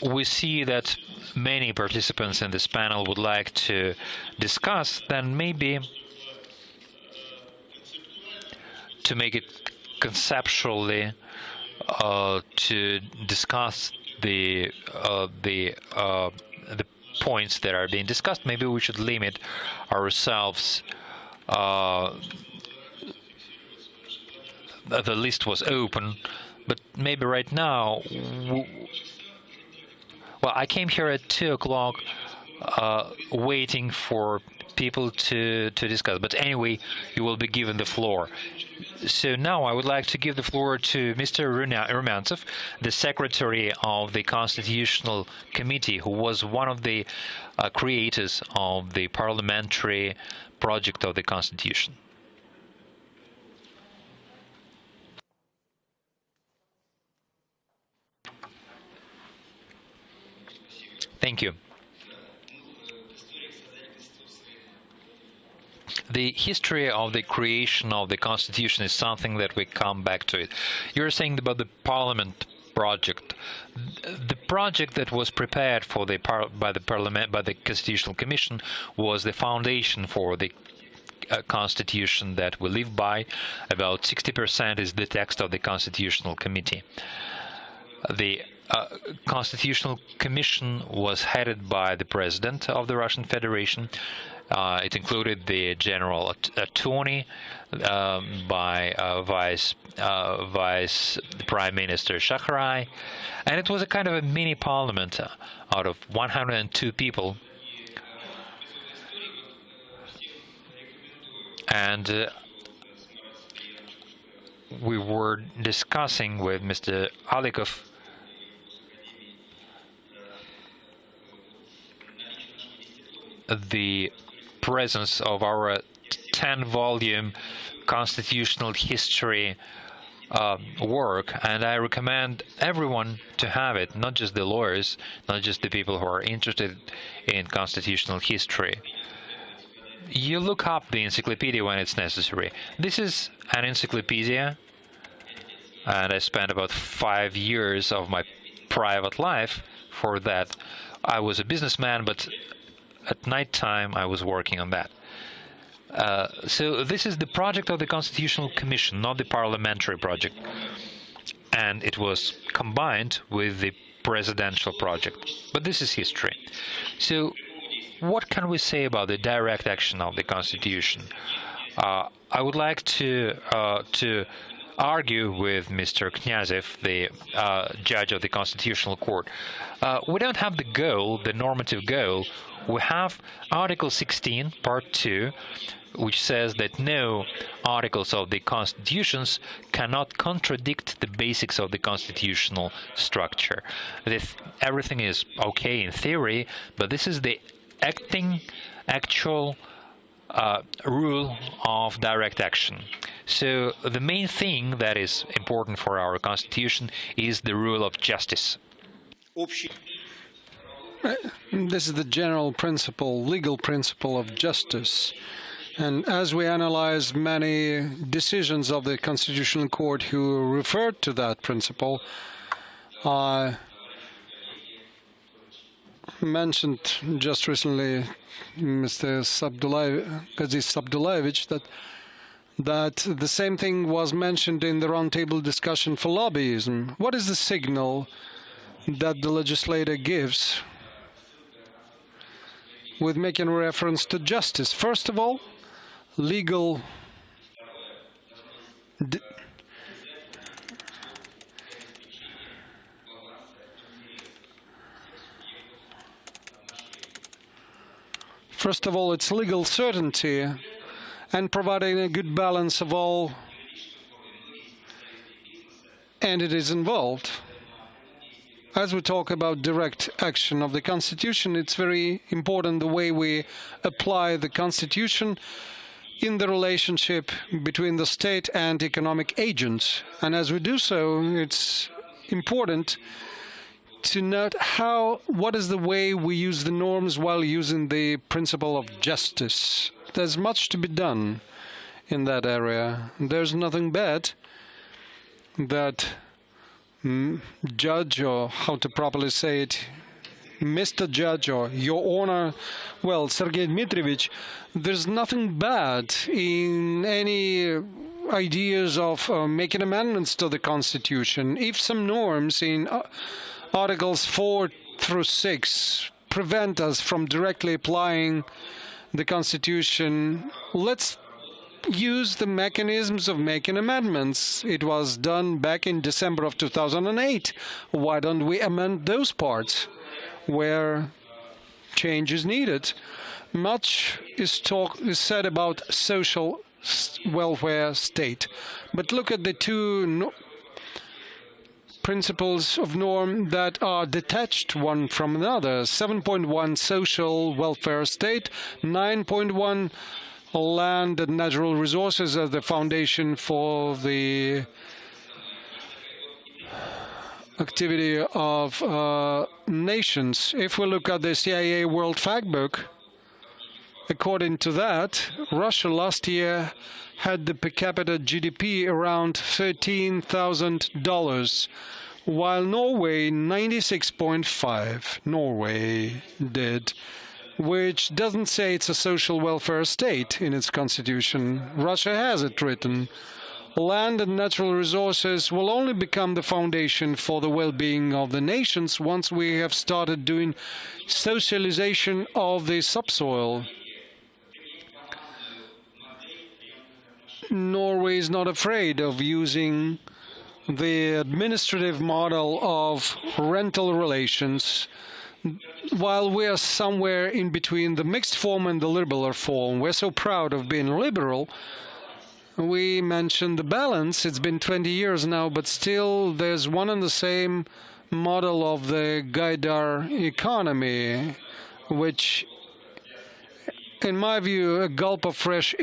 we see that many participants in this panel would like to discuss, then maybe to make it conceptually, to discuss the points that are being discussed, maybe we should limit ourselves. The list was open, but maybe right now, well, I came here at 2 o'clock waiting for people to discuss. But anyway, you will be given the floor. So now I would like to give the floor to Mr. Rumyantsev, the Secretary of the Constitutional Committee, who was one of the creators of the parliamentary project of the Constitution. Thank you. The history of the creation of the Constitution is something that we come back to it. You're saying about the Parliament project. The project that was prepared for by the Constitutional Commission was the foundation for the Constitution that we live by. About 60% is the text of the Constitutional Committee. The Constitutional Commission was headed by the President of the Russian Federation. It included the General Attorney by Vice Prime Minister Shahrai, and it was a kind of a mini parliament out of 102 people. And we were discussing with Mr. Alikov the presence of our 10-volume constitutional history work, and I recommend everyone to have it, not just the lawyers, not just the people who are interested in constitutional history. You look up the encyclopedia when it's necessary. This is an encyclopedia, and I spent about 5 years of my private life for that. I was a businessman, but at night time I was working on that. So this is the project of the Constitutional Commission, not the parliamentary project. And it was combined with the presidential project. But this is history. So what can we say about the direct action of the Constitution? I would like to argue with Mr. Knyazev, the judge of the Constitutional Court. We don't have the goal, the normative goal. We have Article 16, Part 2, which says that no articles of the constitutions cannot contradict the basics of the constitutional structure. Everything is okay in theory, but this is the actual rule of direct action. So the main thing that is important for our constitution is the rule of justice. This is the general principle, legal principle of justice. And as we analyze many decisions of the Constitutional Court who referred to that principle, I mentioned just recently Mr. Aziz Sabdulaevich that the same thing was mentioned in the roundtable discussion for lobbyism. What is the signal that the legislator gives with making reference to justice? First of all, legal it's legal certainty and providing a good balance of all entities involved. As we talk about direct action of the Constitution, it's very important the way we apply the Constitution in the relationship between the state and economic agents. And as we do so, it's important to note what is the way we use the norms while using the principle of justice. There's much to be done in that area. There's nothing bad that judge, or how to properly say it, Mr. Judge or Your Honor, well, Sergei Dmitrievich, there's nothing bad in any ideas of making amendments to the Constitution. If some norms in Articles 4 through 6 prevent us from directly applying the Constitution, let's use the mechanisms of making amendments. It was done back in December of 2008. Why don't we amend those parts where change is needed? Much is said about social welfare state, but look at the two principles of norm that are detached one from another. 7.1 social welfare state, 9.1 land and natural resources as the foundation for the activity of nations. If we look at the CIA World Factbook, according to that, Russia last year had the per capita GDP around $13,000, while Norway 96.5. Norway did, which doesn't say it's a social welfare state in its constitution. Russia has it written. Land and natural resources will only become the foundation for the well-being of the nations once we have started doing socialization of the subsoil. Norway is not afraid of using the administrative model of rental relations, while we are somewhere in between the mixed form and the liberal form. We're so proud of being liberal. We mentioned the balance. It's been 20 years now, but still there's one and the same model of the Gaidar economy, which, in my view, a gulp of fresh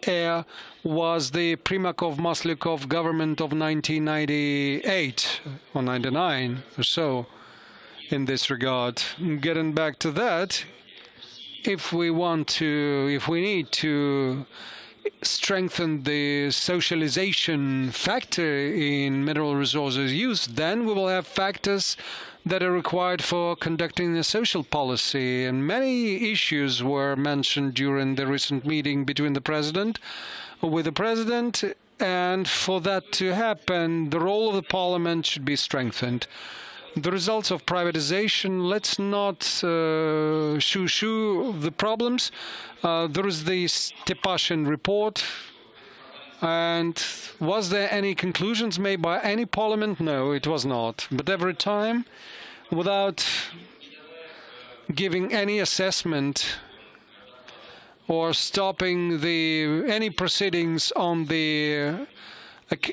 heir was the Primakov-Maslyakov government of 1998 or 99 or so in this regard. Getting back to that, if we need to strengthen the socialization factor in mineral resources use, then we will have factors that are required for conducting a social policy. And many issues were mentioned during the recent meeting between the president, and for that to happen, the role of the parliament should be strengthened. The results of privatization, let's not shoo-shoo the problems. There is the Stepashin report. And was there any conclusions made by any parliament? No, it was not. But every time, without giving any assessment or stopping any proceedings on the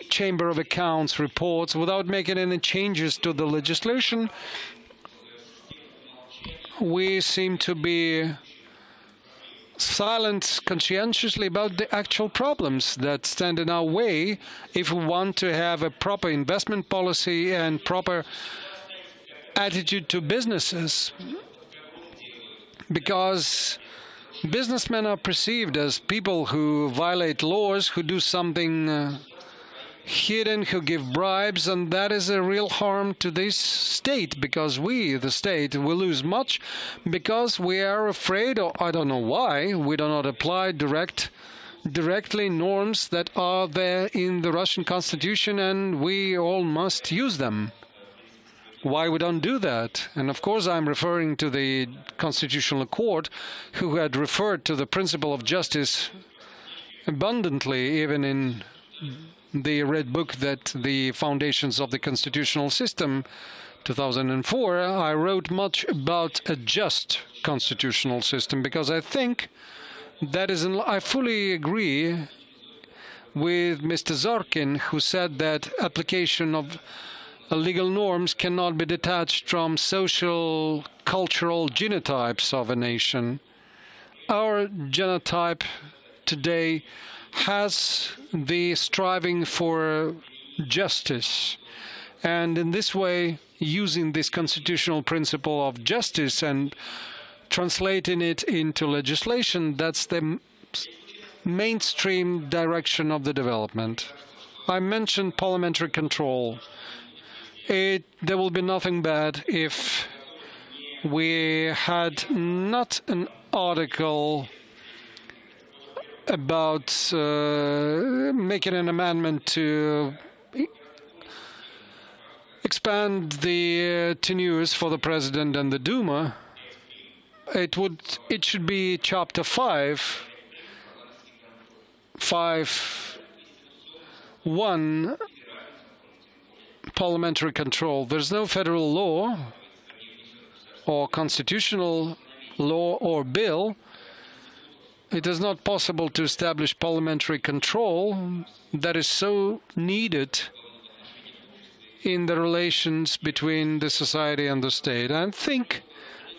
Chamber of Accounts reports, without making any changes to the legislation, we seem to be silent conscientiously about the actual problems that stand in our way if we want to have a proper investment policy and proper attitude to businesses. Because businessmen are perceived as people who violate laws, who do something hidden, who give bribes, and that is a real harm to this state, because we, the state, will lose much because we are afraid, or I don't know why, we do not apply directly norms that are there in the Russian constitution, and we all must use them. Why we don't do that? And of course I'm referring to the Constitutional Court, who had referred to the principle of justice abundantly, even in the Red Book, that the foundations of the constitutional system, 2004, I wrote much about a just constitutional system, because I think that is, I fully agree with Mr. Zorkin, who said that application of legal norms cannot be detached from social, cultural genotypes of a nation. Our genotype today has the striving for justice. And in this way, using this constitutional principle of justice and translating it into legislation, that's the mainstream direction of the development. I mentioned parliamentary control. There will be nothing bad if we had not an article about making an amendment to expand the tenures for the president and the Duma. It should be chapter 5.1, parliamentary control. There's no federal law or constitutional law or bill. It is not possible to establish parliamentary control that is so needed in the relations between the society and the state. I think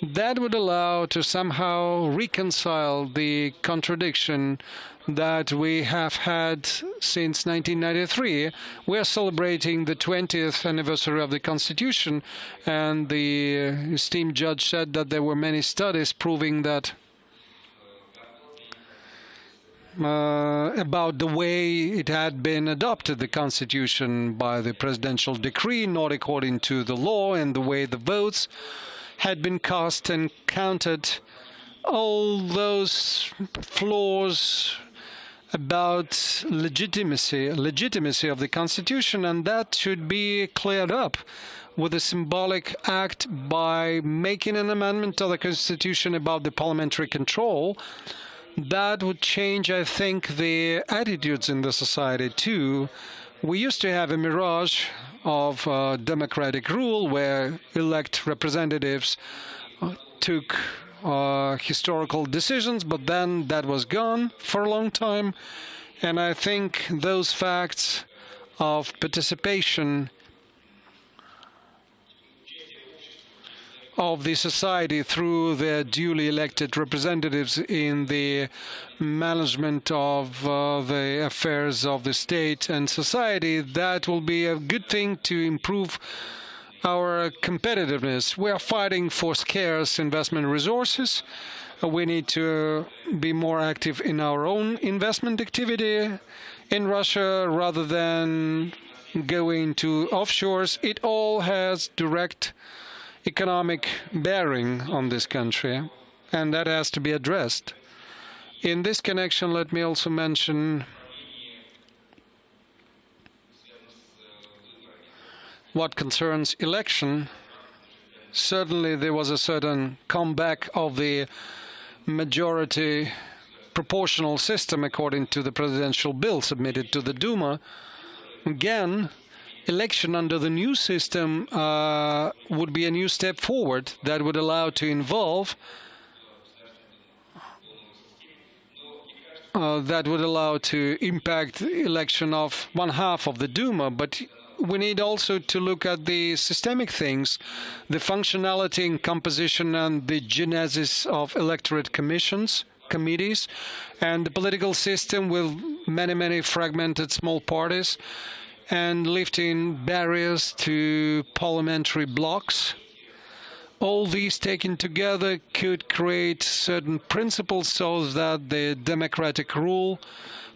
that would allow to somehow reconcile the contradiction that we have had since 1993. We are celebrating the 20th anniversary of the Constitution, and the esteemed judge said that there were many studies proving that about the way it had been adopted, the Constitution, by the presidential decree, not according to the law, and the way the votes had been cast and counted. All those flaws about legitimacy of the Constitution, and that should be cleared up with a symbolic act by making an amendment to the Constitution about the parliamentary control. That would change, I think, the attitudes in the society too. We used to have a mirage of democratic rule where elect representatives took historical decisions, but then that was gone for a long time. And I think those facts of participation of the society through their duly elected representatives in the management of the affairs of the state and society, that will be a good thing to improve our competitiveness. We are fighting for scarce investment resources. We need to be more active in our own investment activity in Russia rather than going to offshores. It all has direct economic bearing on this country, and that has to be addressed. In this connection, let me also mention what concerns election. Certainly there was a certain comeback of the majority proportional system according to the presidential bill submitted to the Duma. Again, election under the new system would be a new step forward that would allow to involve that would allow to impact the election of one half of the Duma. But we need also to look at the systemic things, the functionality and composition and the genesis of electorate committees, and the political system with many fragmented small parties, and lifting barriers to parliamentary blocks. All these taken together could create certain principles so that the democratic rule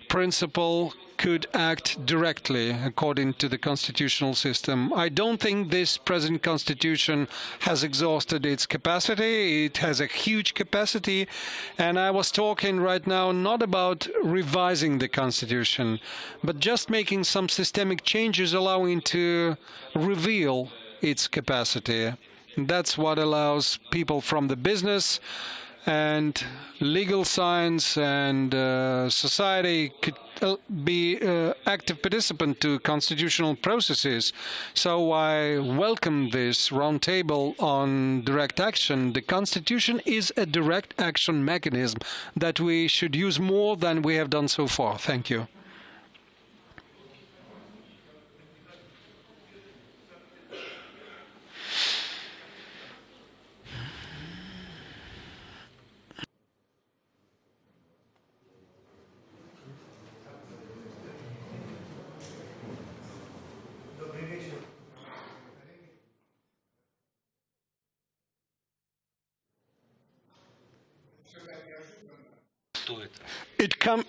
principle could act directly according to the constitutional system. I don't think this present constitution has exhausted its capacity. It has a huge capacity, and I was talking right now not about revising the constitution, but just making some systemic changes allowing to reveal its capacity. That's what allows people from the business and legal science and society could be active participant to constitutional processes. So I welcome this roundtable on direct action. The Constitution is a direct action mechanism that we should use more than we have done so far. Thank you.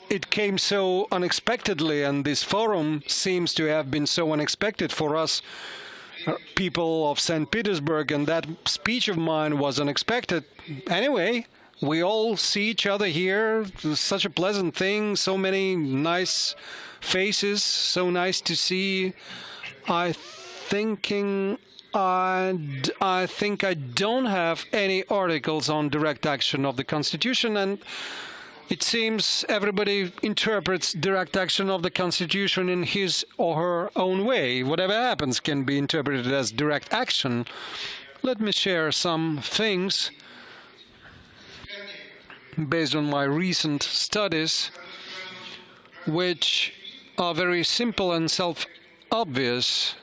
It came so unexpectedly, and this forum seems to have been so unexpected for us, people of St. Petersburg, and that speech of mine was unexpected. Anyway, we all see each other here. It's such a pleasant thing, so many nice faces, so nice to see. I think I don't have any articles on direct action of the Constitution, and it seems everybody interprets direct action of the Constitution in his or her own way. Whatever happens can be interpreted as direct action. Let me share some things based on my recent studies, which are very simple and self-obvious,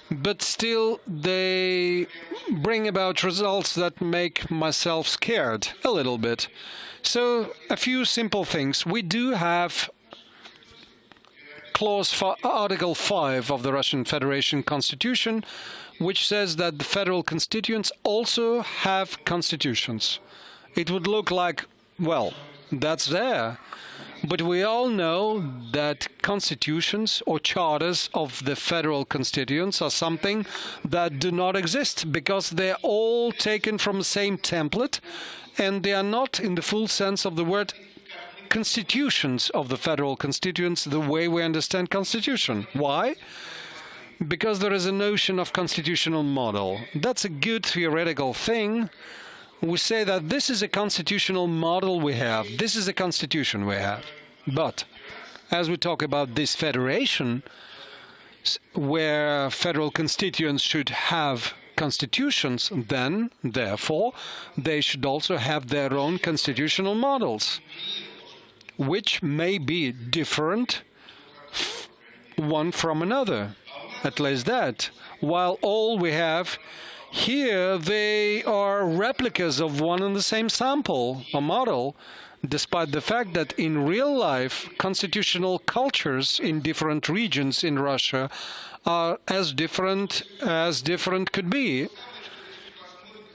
but still they bring about results that make myself scared a little bit. So, a few simple things. We do have Article 5 of the Russian Federation Constitution, which says that the federal constituents also have constitutions. It would look like, well, that's there. But we all know that constitutions or charters of the federal constituents are something that do not exist because they're all taken from the same template, and they are not, in the full sense of the word, constitutions of the federal constituents the way we understand constitution. Why? Because there is a notion of constitutional model. That's a good theoretical thing. We say that this is a constitutional model we have, this is a constitution we have. But as we talk about this federation, where federal constituents should have constitutions, then, therefore, they should also have their own constitutional models, which may be different one from another. At least that. While all we have Here they are replicas of one and the same sample or model, despite the fact that in real life, constitutional cultures in different regions in Russia are as different could be.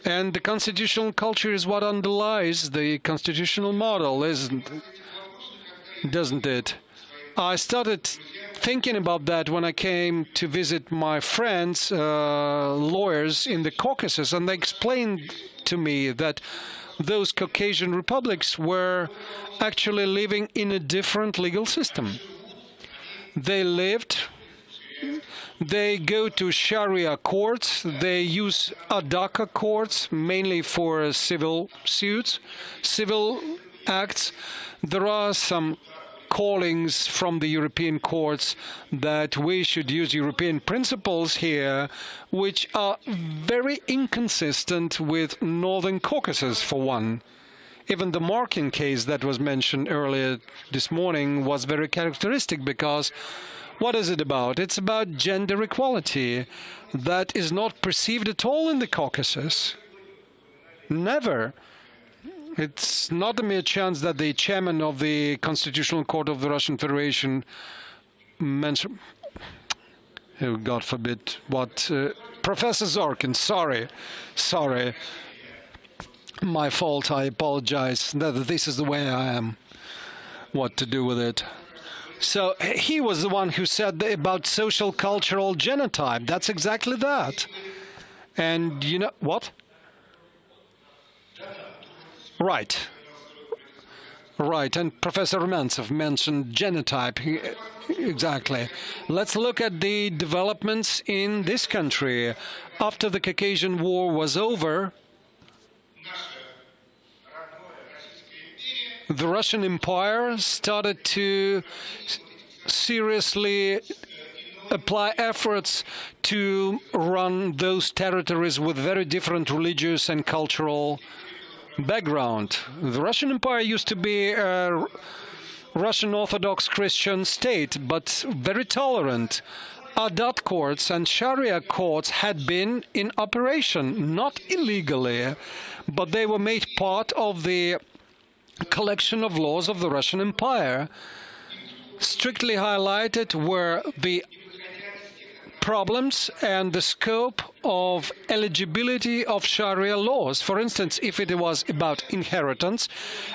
And the constitutional culture is what underlies the constitutional model, doesn't it? I started thinking about that when I came to visit my friends, lawyers in the Caucasus, and they explained to me that those Caucasian republics were actually living in a different legal system. They go to Sharia courts, they use Adaka courts, mainly for civil suits, civil acts. There are some callings from the European courts that we should use European principles here, which are very inconsistent with Northern Caucasus, for one. Even the Markin case that was mentioned earlier this morning was very characteristic, because what is it about? It's about gender equality that is not perceived at all in the Caucasus. Never. It's not a mere chance that the chairman of the Constitutional Court of the Russian Federation mentioned, oh, God forbid, what, Professor Zorkin, sorry, my fault, I apologize, that this is the way I am, what to do with it. So he was the one who said about social cultural genotype. That's exactly that. And you know what? Right. And Professor Rumentsov mentioned genotype. Exactly. Let's look at the developments in this country. After the Caucasian War was over, the Russian Empire started to seriously apply efforts to run those territories with very different religious and cultural background. The Russian Empire used to be a Russian Orthodox Christian state, but very tolerant. Adat courts and Sharia courts had been in operation, not illegally, but they were made part of the collection of laws of the Russian Empire. Strictly highlighted were the problems and the scope of eligibility of Sharia laws. For instance, if it was about inheritance,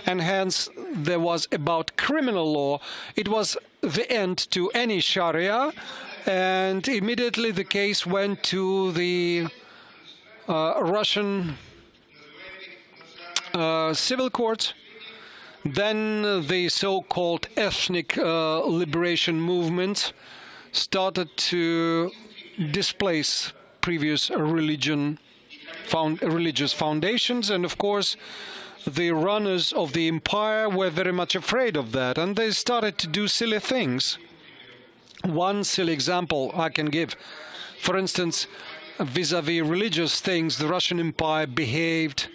and hence there was about criminal law, it was the end to any Sharia, and immediately the case went to the Russian civil courts. Then the so-called ethnic liberation movement started to displace previous religious foundations, and of course the runners of the empire were very much afraid of that, and they started to do silly things. One silly example I can give, for instance, vis-à-vis religious things, the Russian Empire behaved.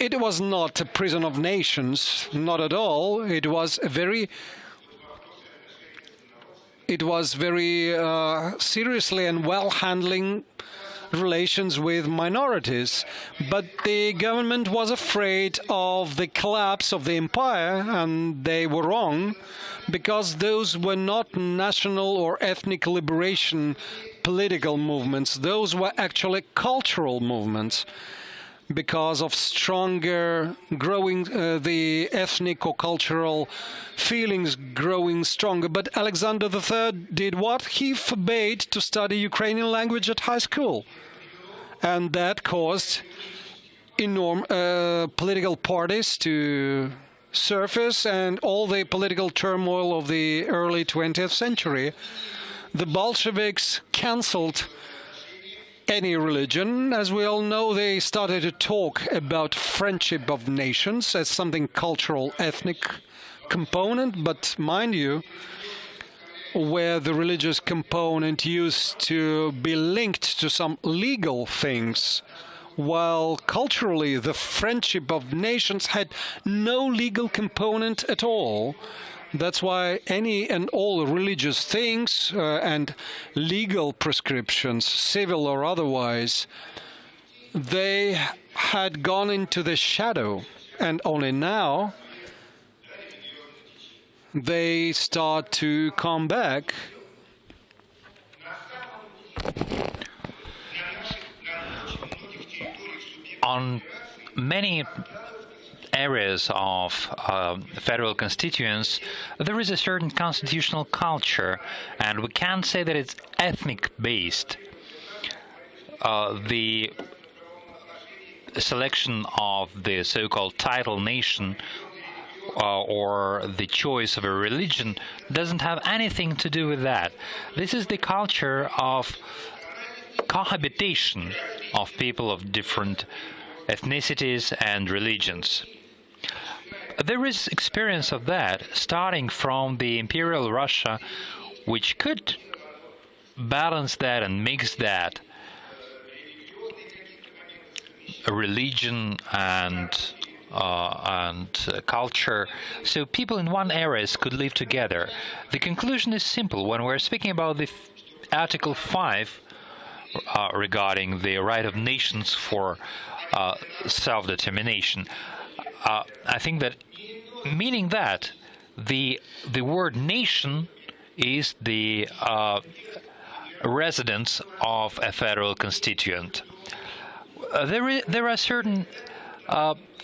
It was not a prison of nations, not at all. It was very seriously and well handling relations with minorities. But the government was afraid of the collapse of the empire, and they were wrong, because those were not national or ethnic liberation political movements. Those were actually cultural movements. Because of stronger growing, the ethnic or cultural feelings growing stronger. But Alexander III did what? He forbade to study Ukrainian language at high school. And that caused enormous political parties to surface, and all the political turmoil of the early 20th century. The Bolsheviks cancelled any religion. As we all know, they started to talk about friendship of nations as something cultural, ethnic component, but mind you, where the religious component used to be linked to some legal things, while culturally the friendship of nations had no legal component at all. That's why any and all religious things and legal prescriptions, civil or otherwise, they had gone into the shadow, and only now they start to come back. On many areas of federal constituents, there is a certain constitutional culture, and we can't say that it's ethnic-based. The selection of the so-called title nation or the choice of a religion doesn't have anything to do with that. This is the culture of cohabitation of people of different ethnicities and religions. There is experience of that starting from the Imperial Russia, which could balance that and mix that religion and culture, so people in one areas could live together. The conclusion is simple. When we're speaking about the Article 5 regarding the right of nations for self-determination, I think that meaning that the word nation is the residence of a federal constituent. There are certain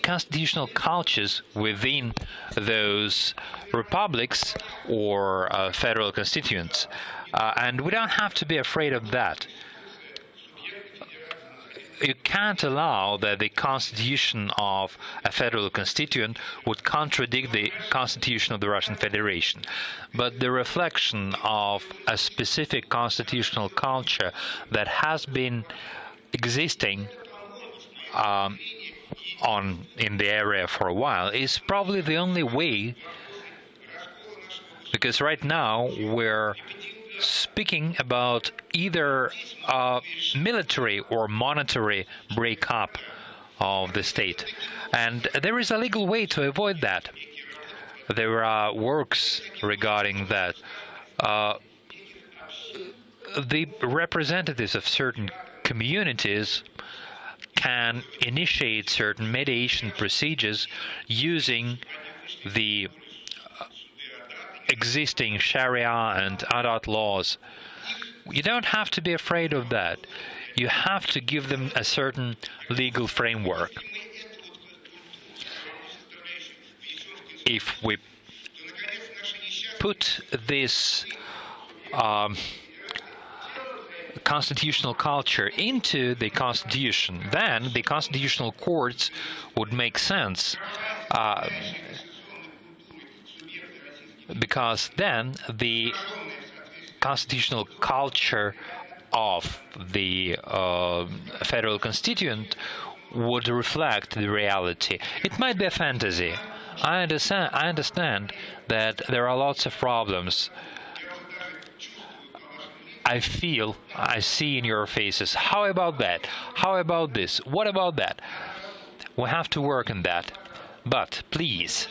constitutional cultures within those republics or federal constituents, and we don't have to be afraid of that. You can't allow that the constitution of a federal constituent would contradict the constitution of the Russian Federation. But the reflection of a specific constitutional culture that has been existing in the area for a while is probably the only way, because right now we're speaking about either military or monetary breakup of the state, and there is a legal way to avoid that. There are works regarding that. The representatives of certain communities can initiate certain mediation procedures using the existing Sharia and Adat laws. You don't have to be afraid of that. You have to give them a certain legal framework. If we put this constitutional culture into the constitution, then the constitutional courts would make sense, because then the constitutional culture of the federal constituent would reflect the reality. It might be a fantasy. I understand that there are lots of problems. I see in your faces, how about that? How about this? What about that? We have to work on that. But please,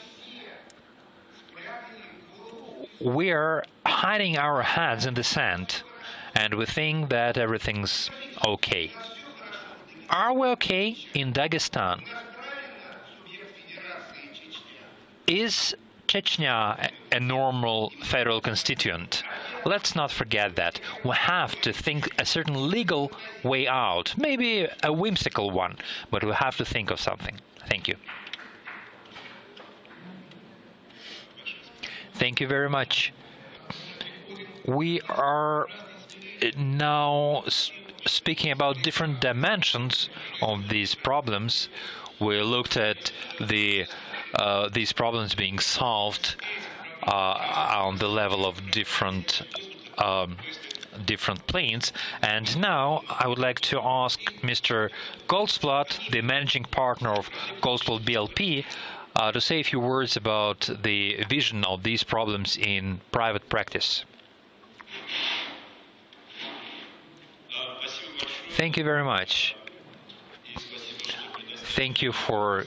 we're hiding our heads in the sand, and we think that everything's okay. Are we okay in Dagestan? Is Chechnya a normal federal constituent? Let's not forget that. We have to think a certain legal way out, maybe a whimsical one, but we have to think of something. Thank you. Thank you very much. We are now speaking about different dimensions of these problems. We looked at these problems being solved on the level of different planes, and now I would like to ask Mr. Goldblatt, the managing partner of Goldblatt BLP, to say a few words about the vision of these problems in private practice. Thank you very much. Thank you for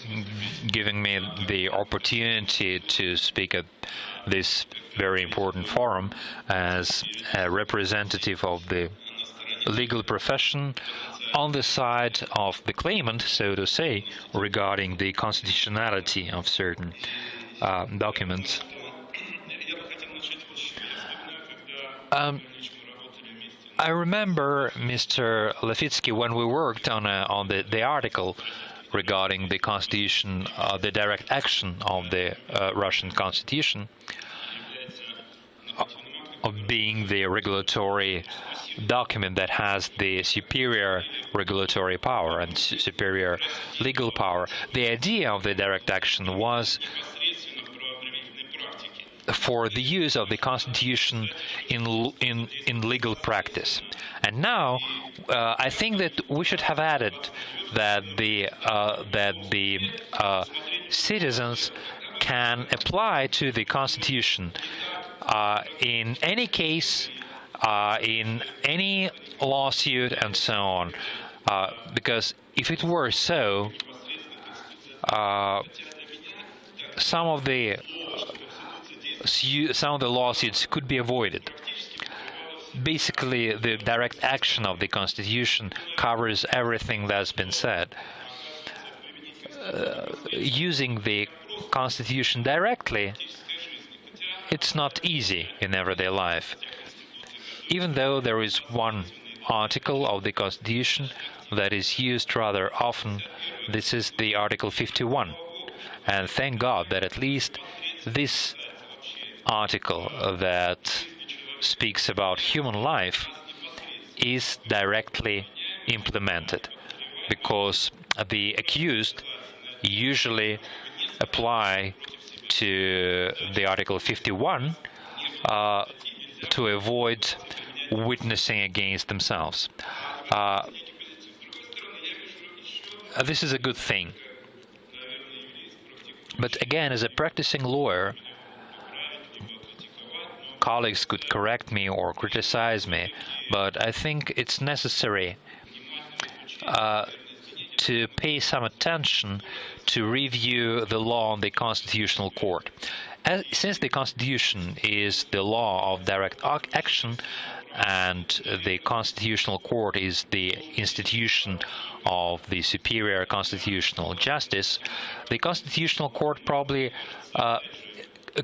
giving me the opportunity to speak at this very important forum as a representative of the legal profession on the side of the claimant, so to say, regarding the constitutionality of certain documents. I remember, Mr. Levitsky, when we worked on the article regarding the constitution, the direct action of the Russian constitution, of being the regulatory document that has the superior regulatory power and superior legal power. The idea of the direct action was for the use of the constitution in legal practice. And now I think that we should have added that the citizens can apply to the constitution in any case, in any lawsuit, and so on. Because if it were so, some of the lawsuits could be avoided. Basically, the direct action of the Constitution covers everything that's been said. Using the Constitution directly, it's not easy in everyday life. Even though there is one article of the Constitution that is used rather often, this is the Article 51. And thank God that at least this article that speaks about human life is directly implemented, because the accused usually apply to the Article 51 to avoid witnessing against themselves. This is a good thing. But again, as a practicing lawyer, colleagues could correct me or criticize me, but I think it's necessary to pay some attention to review the law on the Constitutional Court. Since the Constitution is the law of direct action and the Constitutional Court is the institution of the superior constitutional justice, the Constitutional Court probably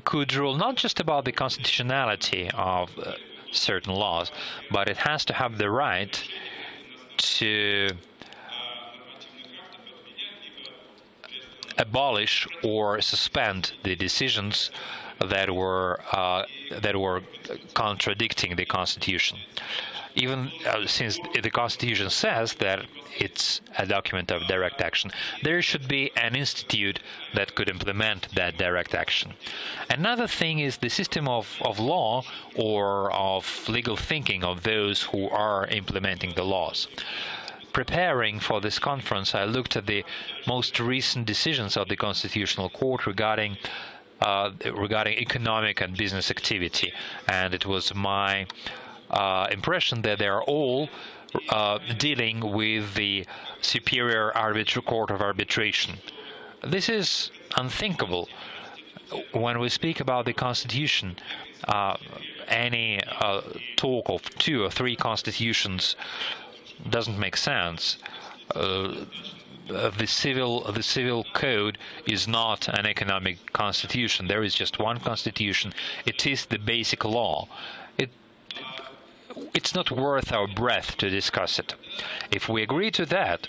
could rule not just about the constitutionality of certain laws, but it has to have the right to abolish or suspend the decisions that were contradicting the Constitution. Even since the Constitution says that it's a document of direct action, there should be an institute that could implement that direct action. Another thing is the system of law or of legal thinking of those who are implementing the laws. Preparing for this conference, I looked at the most recent decisions of the Constitutional Court regarding economic and business activity, and it was my impression that they are all dealing with the Superior Court of Arbitration. This is unthinkable. When we speak about the Constitution, any talk of 2 or 3 constitutions doesn't make sense. The civil code is not an economic constitution. There is just one constitution. It is the basic law. It's not worth our breath to discuss it. If we agree to that,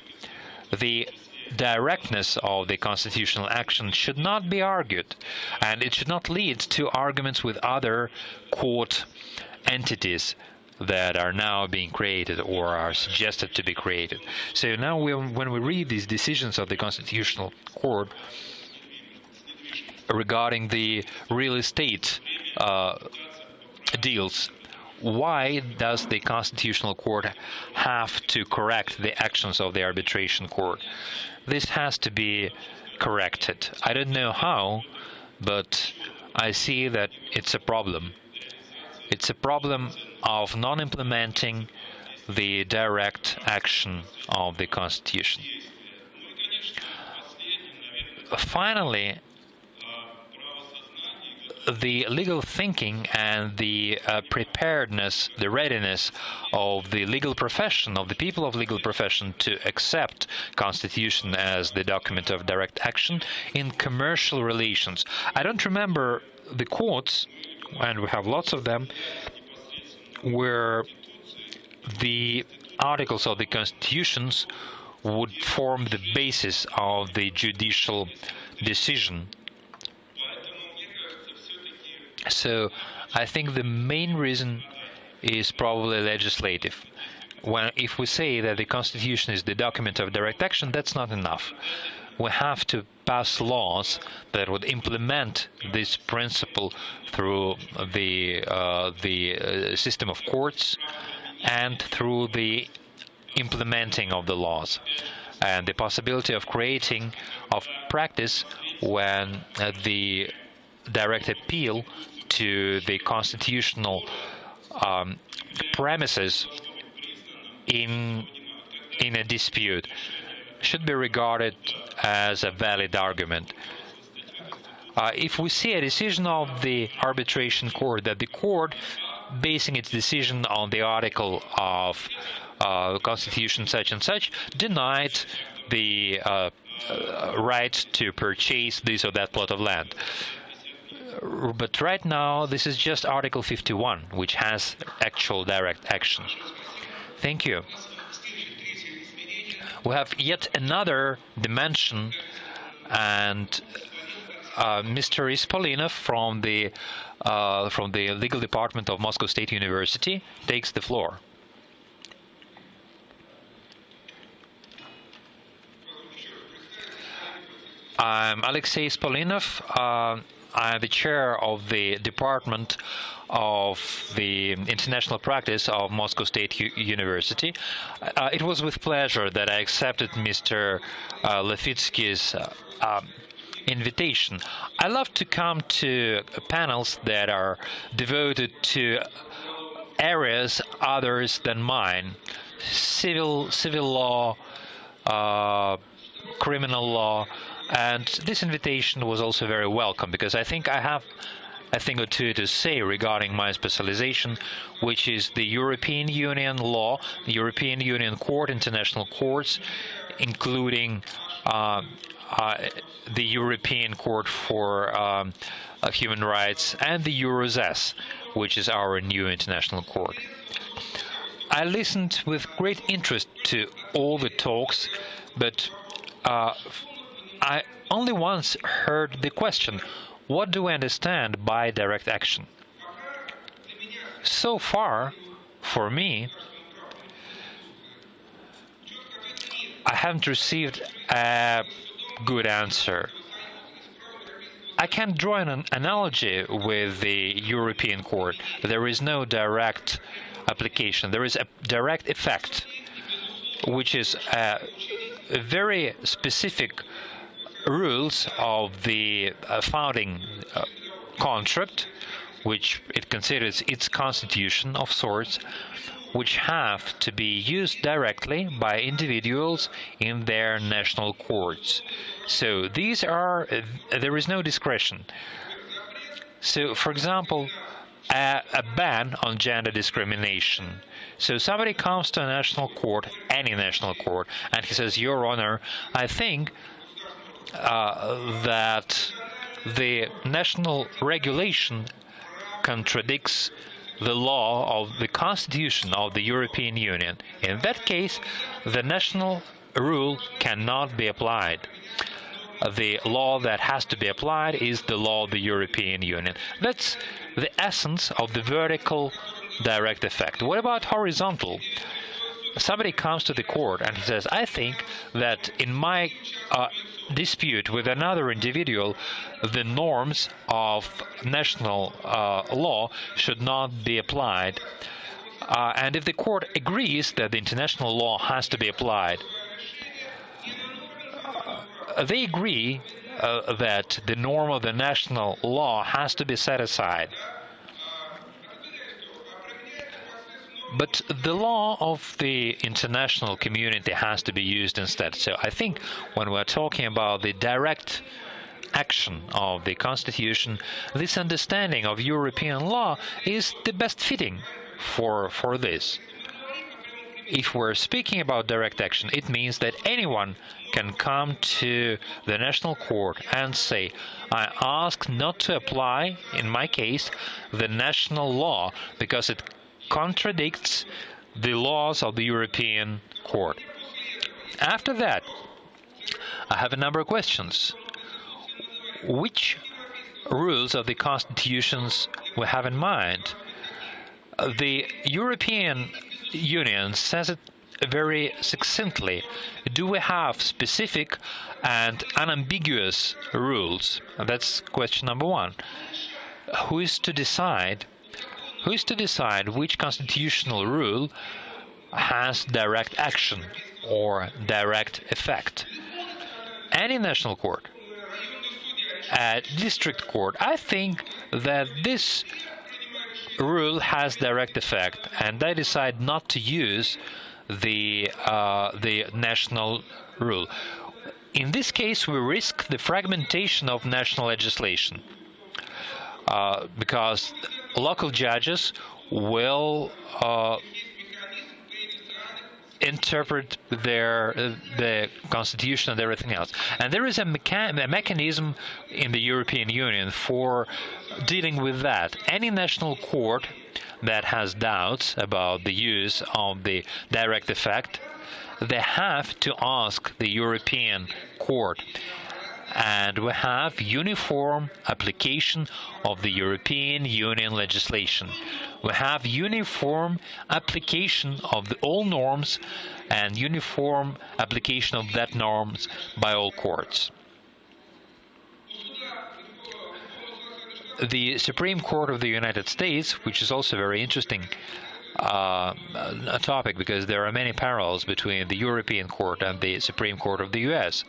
the directness of the constitutional action should not be argued, and it should not lead to arguments with other court entities that are now being created or are suggested to be created. So now when we read these decisions of the Constitutional Court regarding the real estate deals, why does the Constitutional Court have to correct the actions of the Arbitration Court? This has to be corrected. I don't know how, but I see that it's a problem. It's a problem of non-implementing the direct action of the Constitution. Finally, the legal thinking and the preparedness, the readiness of the legal profession, of the people of legal profession to accept Constitution as the document of direct action in commercial relations. I don't remember the courts, and we have lots of them, where the articles of the constitutions would form the basis of the judicial decision. So I think the main reason is probably legislative. If we say that the Constitution is the document of direct action, that's not enough. We have to pass laws that would implement this principle through the system of courts and through the implementing of the laws, and the possibility of creating of practice when the direct appeal to the constitutional premises in a dispute should be regarded as a valid argument. If we see a decision of the arbitration court that the court, basing its decision on the article of Constitution such and such, denied the right to purchase this or that plot of land. But right now, this is just Article 51, which has actual direct action. Thank you. We have yet another dimension, and Mr. Ispolinov from the legal department of Moscow State University takes the floor. I'm Alexei Ispolinov. I am the chair of the Department of the International Practice of Moscow State University. It was with pleasure that I accepted Mr. Levitsky's invitation. I love to come to panels that are devoted to areas others than mine: civil law, criminal law. And this invitation was also very welcome, because I think I have a thing or two to say regarding my specialization, which is the European Union law, the European Union Court, international courts, including the European Court for Human Rights, and the Eurozes, which is our new international court. I listened with great interest to all the talks, but I only once heard the question, what do we understand by direct action? So far, for me, I haven't received a good answer. I can draw an analogy with the European Court. There is no direct application. There is a direct effect, which is a very specific rules of the founding contract, which it considers its constitution of sorts, which have to be used directly by individuals in their national courts. So these are, there is no discretion. So, for example, a ban on gender discrimination. So somebody comes to a national court, any national court, and he says, Your Honor, I think that the national regulation contradicts the law of the Constitution of the European Union. In that case, the national rule cannot be applied. The law that has to be applied is the law of the European Union. That's the essence of the vertical direct effect. What about horizontal? Somebody comes to the court and he says, I think that in my dispute with another individual, the norms of national law should not be applied. And if the court agrees that the international law has to be applied, they agree that the norm of the national law has to be set aside. But the law of the international community has to be used instead. So I think when we're talking about the direct action of the Constitution, this understanding of European law is the best fitting for this. If we're speaking about direct action, it means that anyone can come to the national court and say, I ask not to apply, in my case, the national law because it contradicts the laws of the European Court. After that, I have a number of questions. Which rules of the constitutions we have in mind? The European Union says it very succinctly. Do we have specific and unambiguous rules? That's question number one. Who is to decide which constitutional rule has direct action or direct effect? Any national court, a district court, I think that this rule has direct effect, and they decide not to use the national rule. In this case, we risk the fragmentation of national legislation because local judges will interpret the constitution and everything else. And there is a mechanism in the European Union for dealing with that. Any national court that has doubts about the use of the direct effect, they have to ask the European Court. And we have uniform application of the European Union legislation. We have uniform application of all norms and uniform application of that norms by all courts. The Supreme Court of the United States, which is also very interesting a topic because there are many parallels between the European Court and the Supreme Court of the US.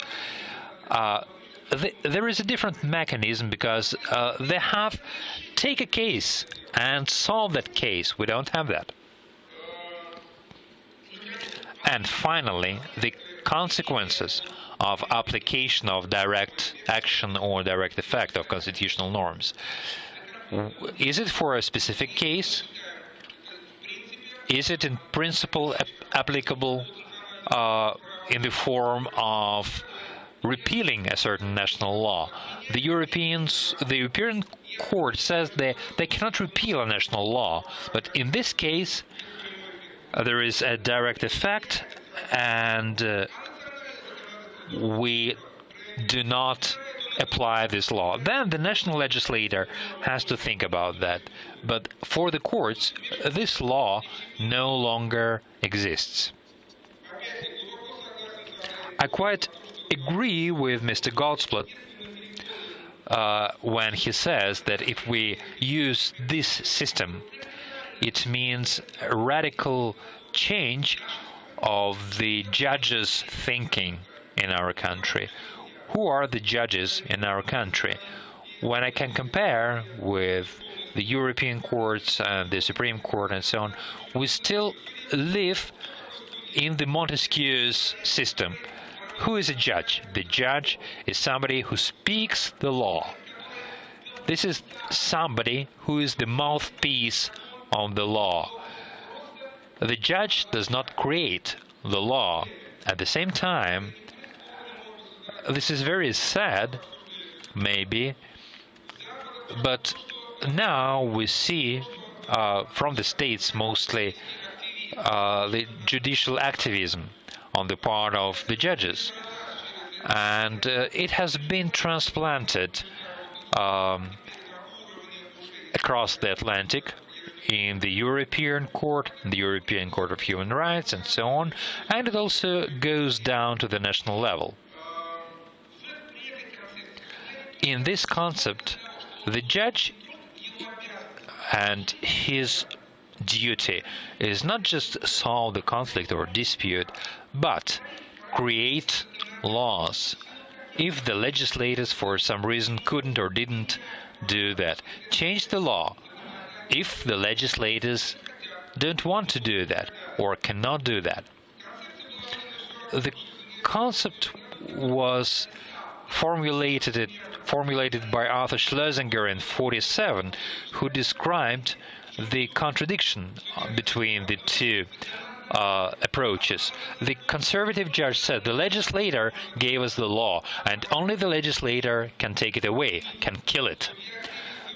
There is a different mechanism because they have take a case and solve that case. We don't have that. And finally, the consequences of application of direct action or direct effect of constitutional norms. Is it for a specific case? Is it in principle applicable in the form of repealing a certain national law? The European Court says they cannot repeal a national law, but in this case there is a direct effect, and we do not apply this law. Then the national legislator has to think about that. But for the courts, this law no longer exists. I quite agree with Mr. Goldsblatt when he says that if we use this system, it means a radical change of the judges' thinking in our country. Who are the judges in our country? When I can compare with the European courts and the Supreme Court and so on, we still live in the Montesquieu's system. Who is a judge? The judge is somebody who speaks the law. This is somebody who is the mouthpiece of the law. The judge does not create the law. At the same time, this is very sad, maybe, but now we see from the states mostly the judicial activism on the part of the judges, and it has been transplanted across the Atlantic in the European Court, the European Court of Human Rights, and so on, and it also goes down to the national level. In this concept, the judge and his duty is not just solve the conflict or dispute, but create laws. If the legislators for some reason couldn't or didn't do that, change the law. If the legislators don't want to do that or cannot do that. The concept was formulated by Arthur Schlesinger in 1947, who described the contradiction between the two approaches. The conservative judge said the legislator gave us the law, and only the legislator can take it away, can kill it.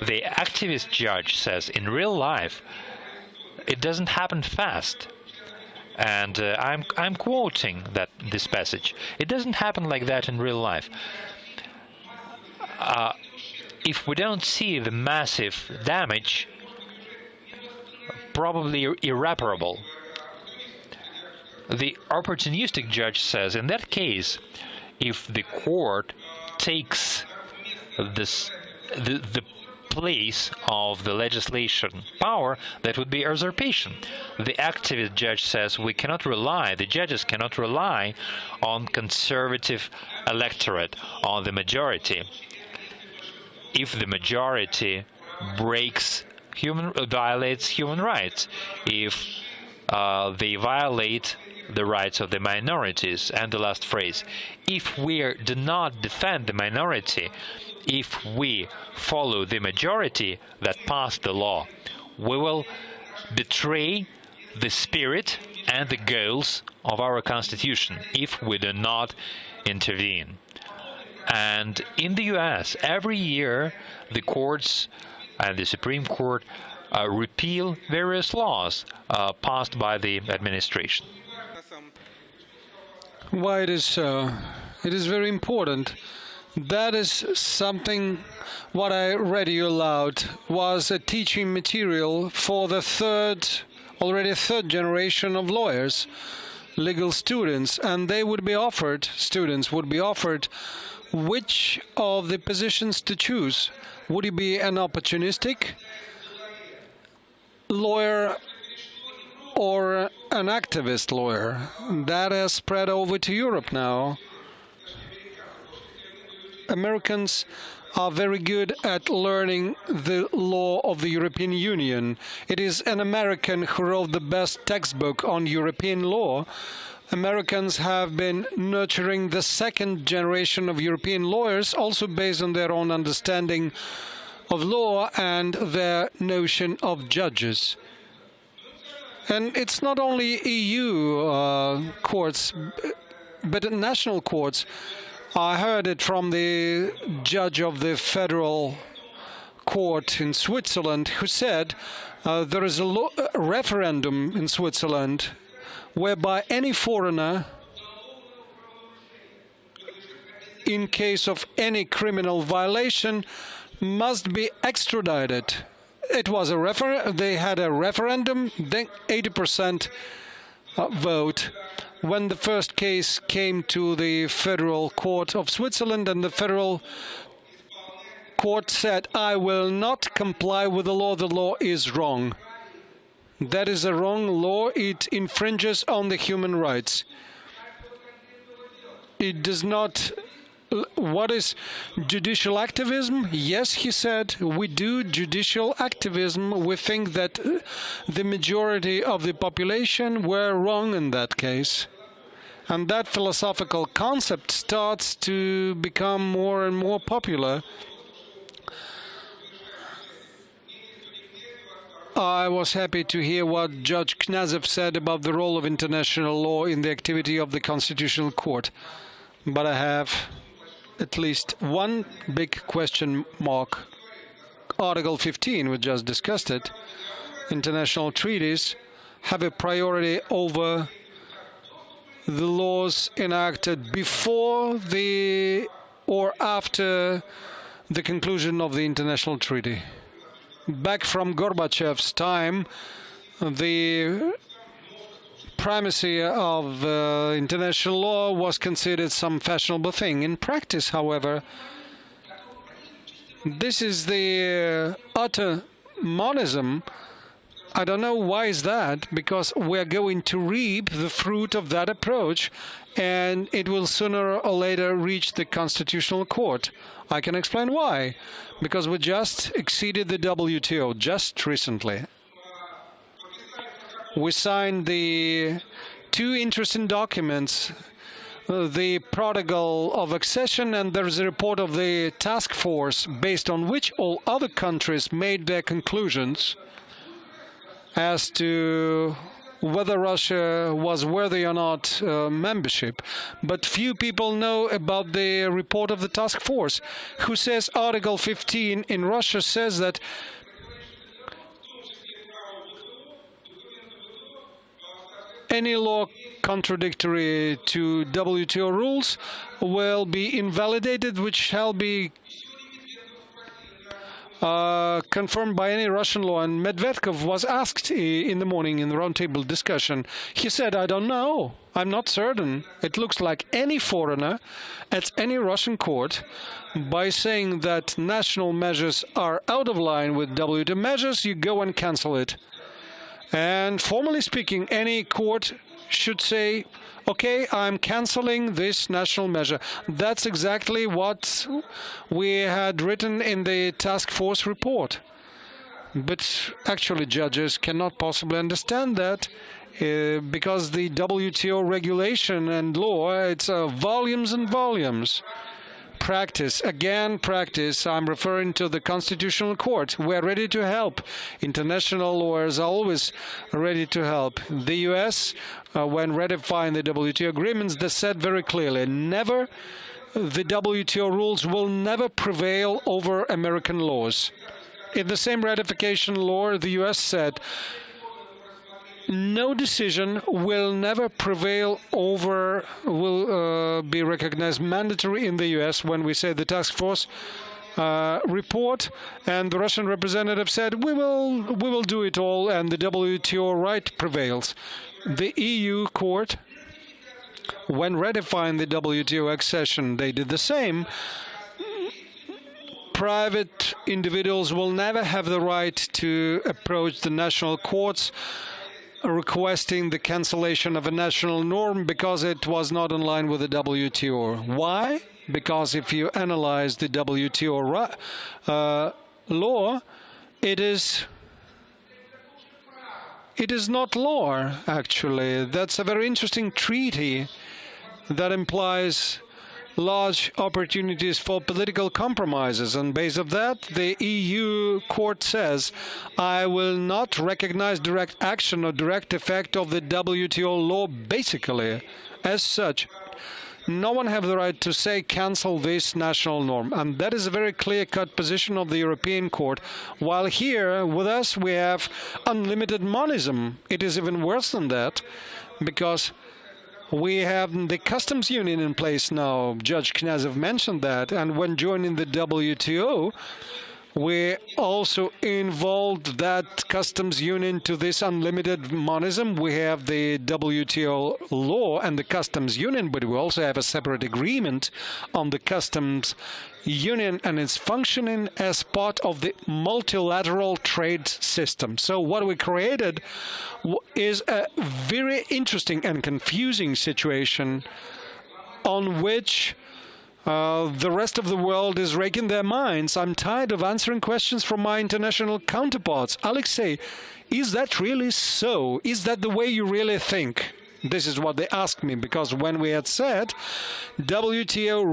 The activist judge says in real life it doesn't happen fast. And I'm quoting this passage. It doesn't happen like that in real life. If we don't see the massive damage, probably irreparable. The opportunistic judge says in that case, if the court takes the place of the legislation power, that would be usurpation. The activist judge says the judges cannot rely on conservative electorate, on the majority. If the majority violates human rights, if they violate the rights of the minorities, and the last phrase, if we do not defend the minority, if we follow the majority that passed the law, we will betray the spirit and the goals of our Constitution if we do not intervene. And in the US, every year, the courts and the Supreme Court repeal various laws passed by the administration. Why it is so? It is very important. That is something, what I read you aloud, was a teaching material for the already third generation of lawyers, legal students, and students would be offered which of the positions to choose. Would it be an opportunistic lawyer or an activist lawyer? That has spread over to Europe now. Americans are very good at learning the law of the European Union. It is an American who wrote the best textbook on European law. Americans have been nurturing the second generation of European lawyers, also based on their own understanding of law and their notion of judges. And it's not only EU courts, but national courts. I heard it from the judge of the federal court in Switzerland, who said there is a referendum in Switzerland whereby any foreigner, in case of any criminal violation, must be extradited. It was they had a referendum, then 80% vote. When the first case came to the Federal Court of Switzerland, and the Federal Court said, I will not comply with the law is wrong. That is a wrong law. It infringes on the human rights. It does not. What is judicial activism? Yes, he said, we do judicial activism. We think that the majority of the population were wrong in that case. And that philosophical concept starts to become more and more popular. I was happy to hear what Judge Knazev said about the role of international law in the activity of the Constitutional Court. But I have at least one big question mark. Article 15, we just discussed it. International treaties have a priority over the laws enacted before or after the conclusion of the international treaty. Back from Gorbachev's time, the primacy of international law was considered some fashionable thing. In practice, however, this is the utter monism. I don't know why is that, because we're going to reap the fruit of that approach, and it will sooner or later reach the Constitutional Court. I can explain why. Because we just exceeded the WTO just recently. We signed the two interesting documents the protocol of accession, and there is a report of the task force based on which all other countries made their conclusions as to whether Russia was worthy or not membership. But few people know about the report of the task force, who says Article 15 in Russia says that any law contradictory to WTO rules will be invalidated, which shall be confirmed by any Russian law. And Medvedev was asked in the morning in the roundtable discussion. He said, I don't know. I'm not certain. It looks like any foreigner at any Russian court, by saying that national measures are out of line with WTO measures, you go and cancel it. And formally speaking, any court should say, okay, I'm canceling this national measure. That's exactly what we had written in the task force report. But actually, judges cannot possibly understand that because the WTO regulation and law, it's volumes and volumes. Practice, again, practice. I'm referring to the Constitutional Court. We're ready to help. International lawyers are always ready to help. The U.S., when ratifying the WTO agreements, they said very clearly, never, the WTO rules will never prevail over American laws. In the same ratification law, the U.S. said, no decision will never prevail over, will be recognized mandatory in the U.S. when we say the task force report, and the Russian representative said, we will do it all, and the WTO right prevails. The EU court, when ratifying the WTO accession, they did the same. Private individuals will never have the right to approach the national courts requesting the cancellation of a national norm because it was not in line with the WTO. Why? Because if you analyze the WTO law, it is not law, actually. That's a very interesting treaty that implies large opportunities for political compromises. And based on that, the EU court says, I will not recognize direct action or direct effect of the WTO law basically. As such, no one has the right to say cancel this national norm. And that is a very clear-cut position of the European Court. While here, with us, we have unlimited monism. It is even worse than that, because we have the customs union in place now. Judge Knyazov mentioned that. And when joining the WTO, we also involved that customs union to this unlimited monism. We have the WTO law and the customs union, but we also have a separate agreement on the customs union and its functioning as part of the multilateral trade system. So what we created is a very interesting and confusing situation on which the rest of the world is raking their minds. I'm tired of answering questions from my international counterparts. Alexei, is that really so? Is that the way you really think? This is what they asked me, because when we had said WTO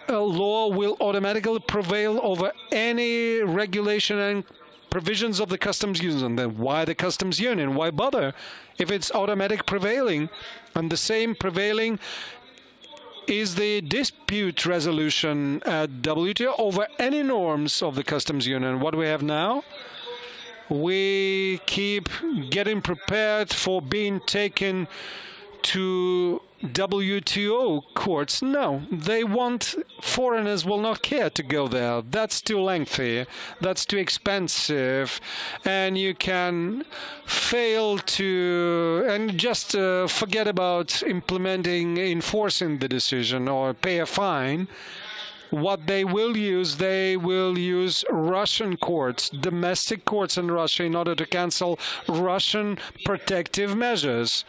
law will automatically prevail over any regulation and provisions of the customs union, then why the customs union? Why bother if it's automatic prevailing? And the same prevailing is the dispute resolution at WTO over any norms of the customs union. What we have now, we keep getting prepared for being taken to WTO courts. No, they want, foreigners will not care to go there. That's too lengthy, that's too expensive, and you can fail to, and just forget about enforcing the decision or pay a fine. What they will use Russian courts, domestic courts in Russia, in order to cancel Russian protective measures.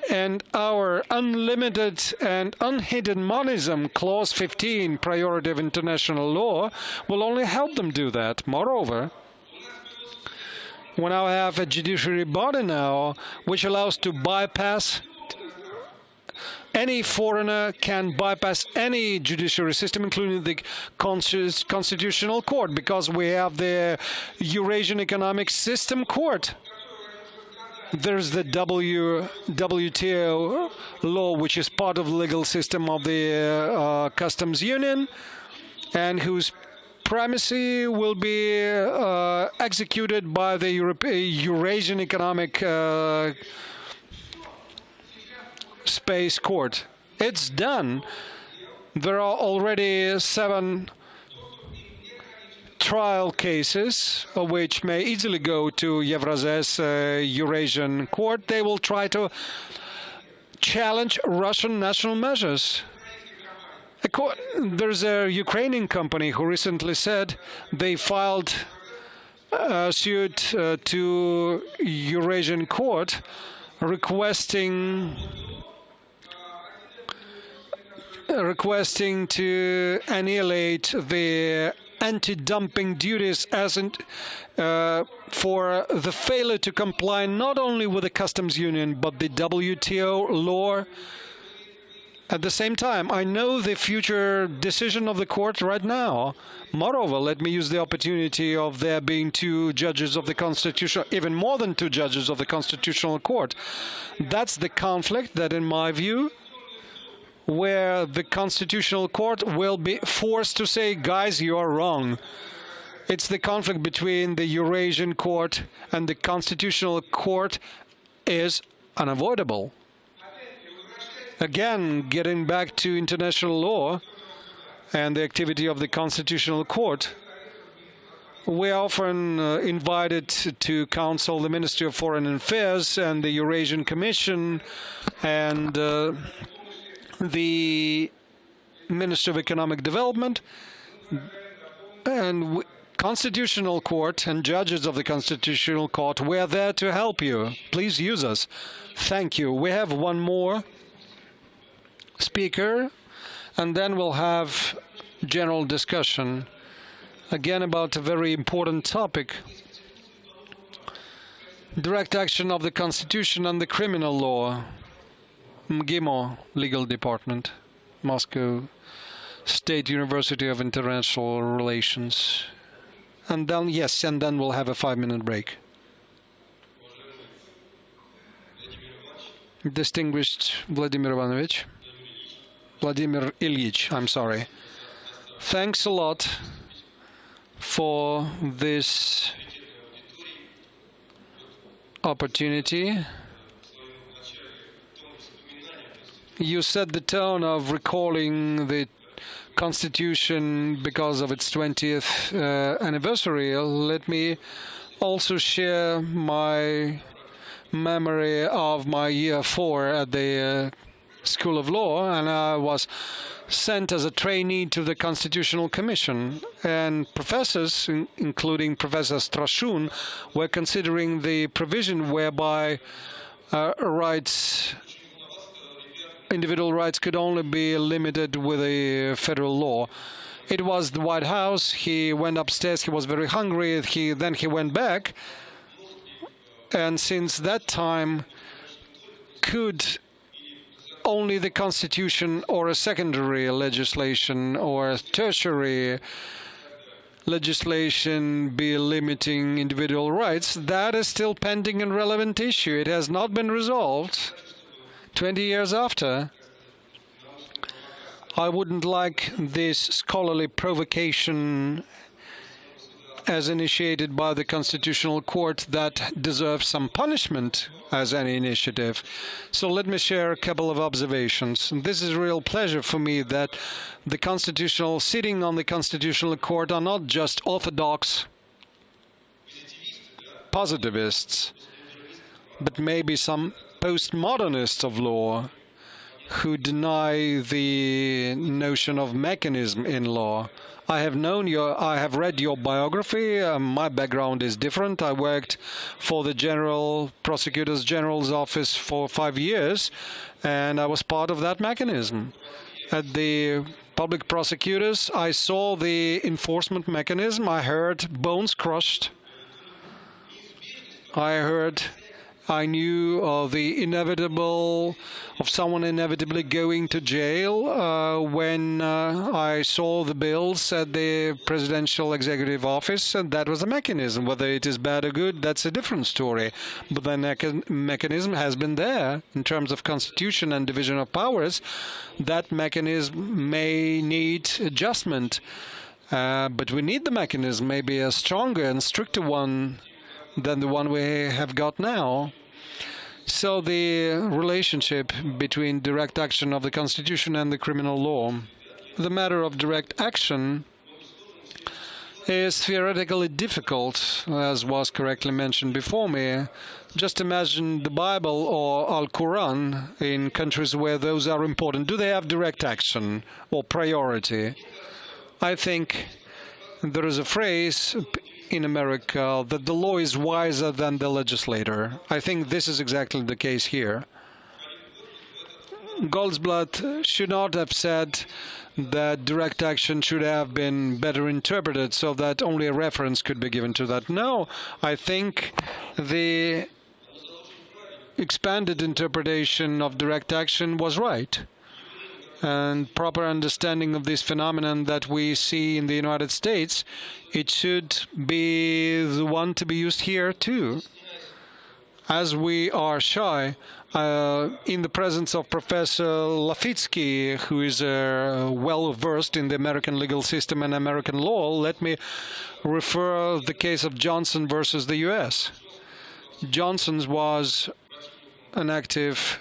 And our unlimited and unhidden monism, Clause 15, priority of international law, will only help them do that. Moreover, we now have a judiciary body now which allows to bypass any foreigner can bypass any judiciary system, including the Constitutional Court, because we have the Eurasian Economic System Court. There's the WTO law, which is part of the legal system of the customs union, and whose primacy will be executed by the Eurasian Economic Space Court. It's done. There are already 7 trial cases, which may easily go to Yevrazes Eurasian Court. They will try to challenge Russian national measures. There's a Ukrainian company who recently said they filed a suit to Eurasian Court requesting to annihilate the anti-dumping duties as for the failure to comply not only with the customs union but the WTO law. At the same time, I know the future decision of the court right now. Moreover, let me use the opportunity of there being 2 judges of the Constitutional, even more than 2 judges of the Constitutional Court. That's the conflict that, in my view, where the Constitutional Court will be forced to say, guys, you are wrong. It's the conflict between the Eurasian Court and the Constitutional Court is unavoidable. Again, getting back to international law and the activity of the Constitutional Court, we are often invited to counsel the Ministry of Foreign Affairs and the Eurasian Commission and the Ministry of Economic Development, and Constitutional Court and judges of the Constitutional Court, we're there to help you. Please use us. Thank you. We have one more speaker, and then we'll have general discussion, again about a very important topic: direct action of the Constitution and the criminal law. MGIMO Legal Department, Moscow State University of International Relations. And then, yes, and then we'll have a 5-minute break. Distinguished Vladimir Ilyich, I'm sorry. Thanks a lot for this opportunity. You set the tone of recalling the Constitution because of its 20th anniversary. Let me also share my memory of my year 4 at the School of Law, and I was sent as a trainee to the Constitutional Commission, and professors, including Professor Strashun, were considering the provision whereby individual rights could only be limited with a federal law. It was the White House. He went upstairs. He was very hungry. Then he went back. And since that time, could only the Constitution or a secondary legislation or a tertiary legislation be limiting individual rights? That is still pending and relevant issue. It has not been resolved. 20 years after, I wouldn't like this scholarly provocation as initiated by the Constitutional Court that deserves some punishment as any initiative. So let me share a couple of observations. This is a real pleasure for me that the sitting on the Constitutional Court are not just orthodox positivists, but maybe some postmodernists of law who deny the notion of mechanism in law. I have read your biography. My background is different. I worked for the Prosecutor General's office for 5 years, and I was part of that mechanism. At the public prosecutors, I saw the enforcement mechanism. I heard bones crushed. I heard I knew of the inevitable, of someone inevitably going to jail when I saw the bills at the presidential executive office, and that was a mechanism. Whether it is bad or good, that's a different story. But the mechanism has been there in terms of constitution and division of powers. That mechanism may need adjustment, but we need the mechanism, maybe a stronger and stricter one than the one we have got now. So the relationship between direct action of the Constitution and the criminal law. The matter of direct action is theoretically difficult, as was correctly mentioned before me. Just imagine the Bible or Al-Quran in countries where those are important. Do they have direct action or priority? I think there is a phrase in America that the law is wiser than the legislator. I think this is exactly the case here. Goldsblatt should not have said that direct action should have been better interpreted so that only a reference could be given to that. No, I think the expanded interpretation of direct action was right. And proper understanding of this phenomenon that we see in the United States, it should be the one to be used here too. As we are shy, in the presence of Professor Lafitsky, who is well-versed in the American legal system and American law, let me refer the case of Johnson versus the U.S. Johnson was an active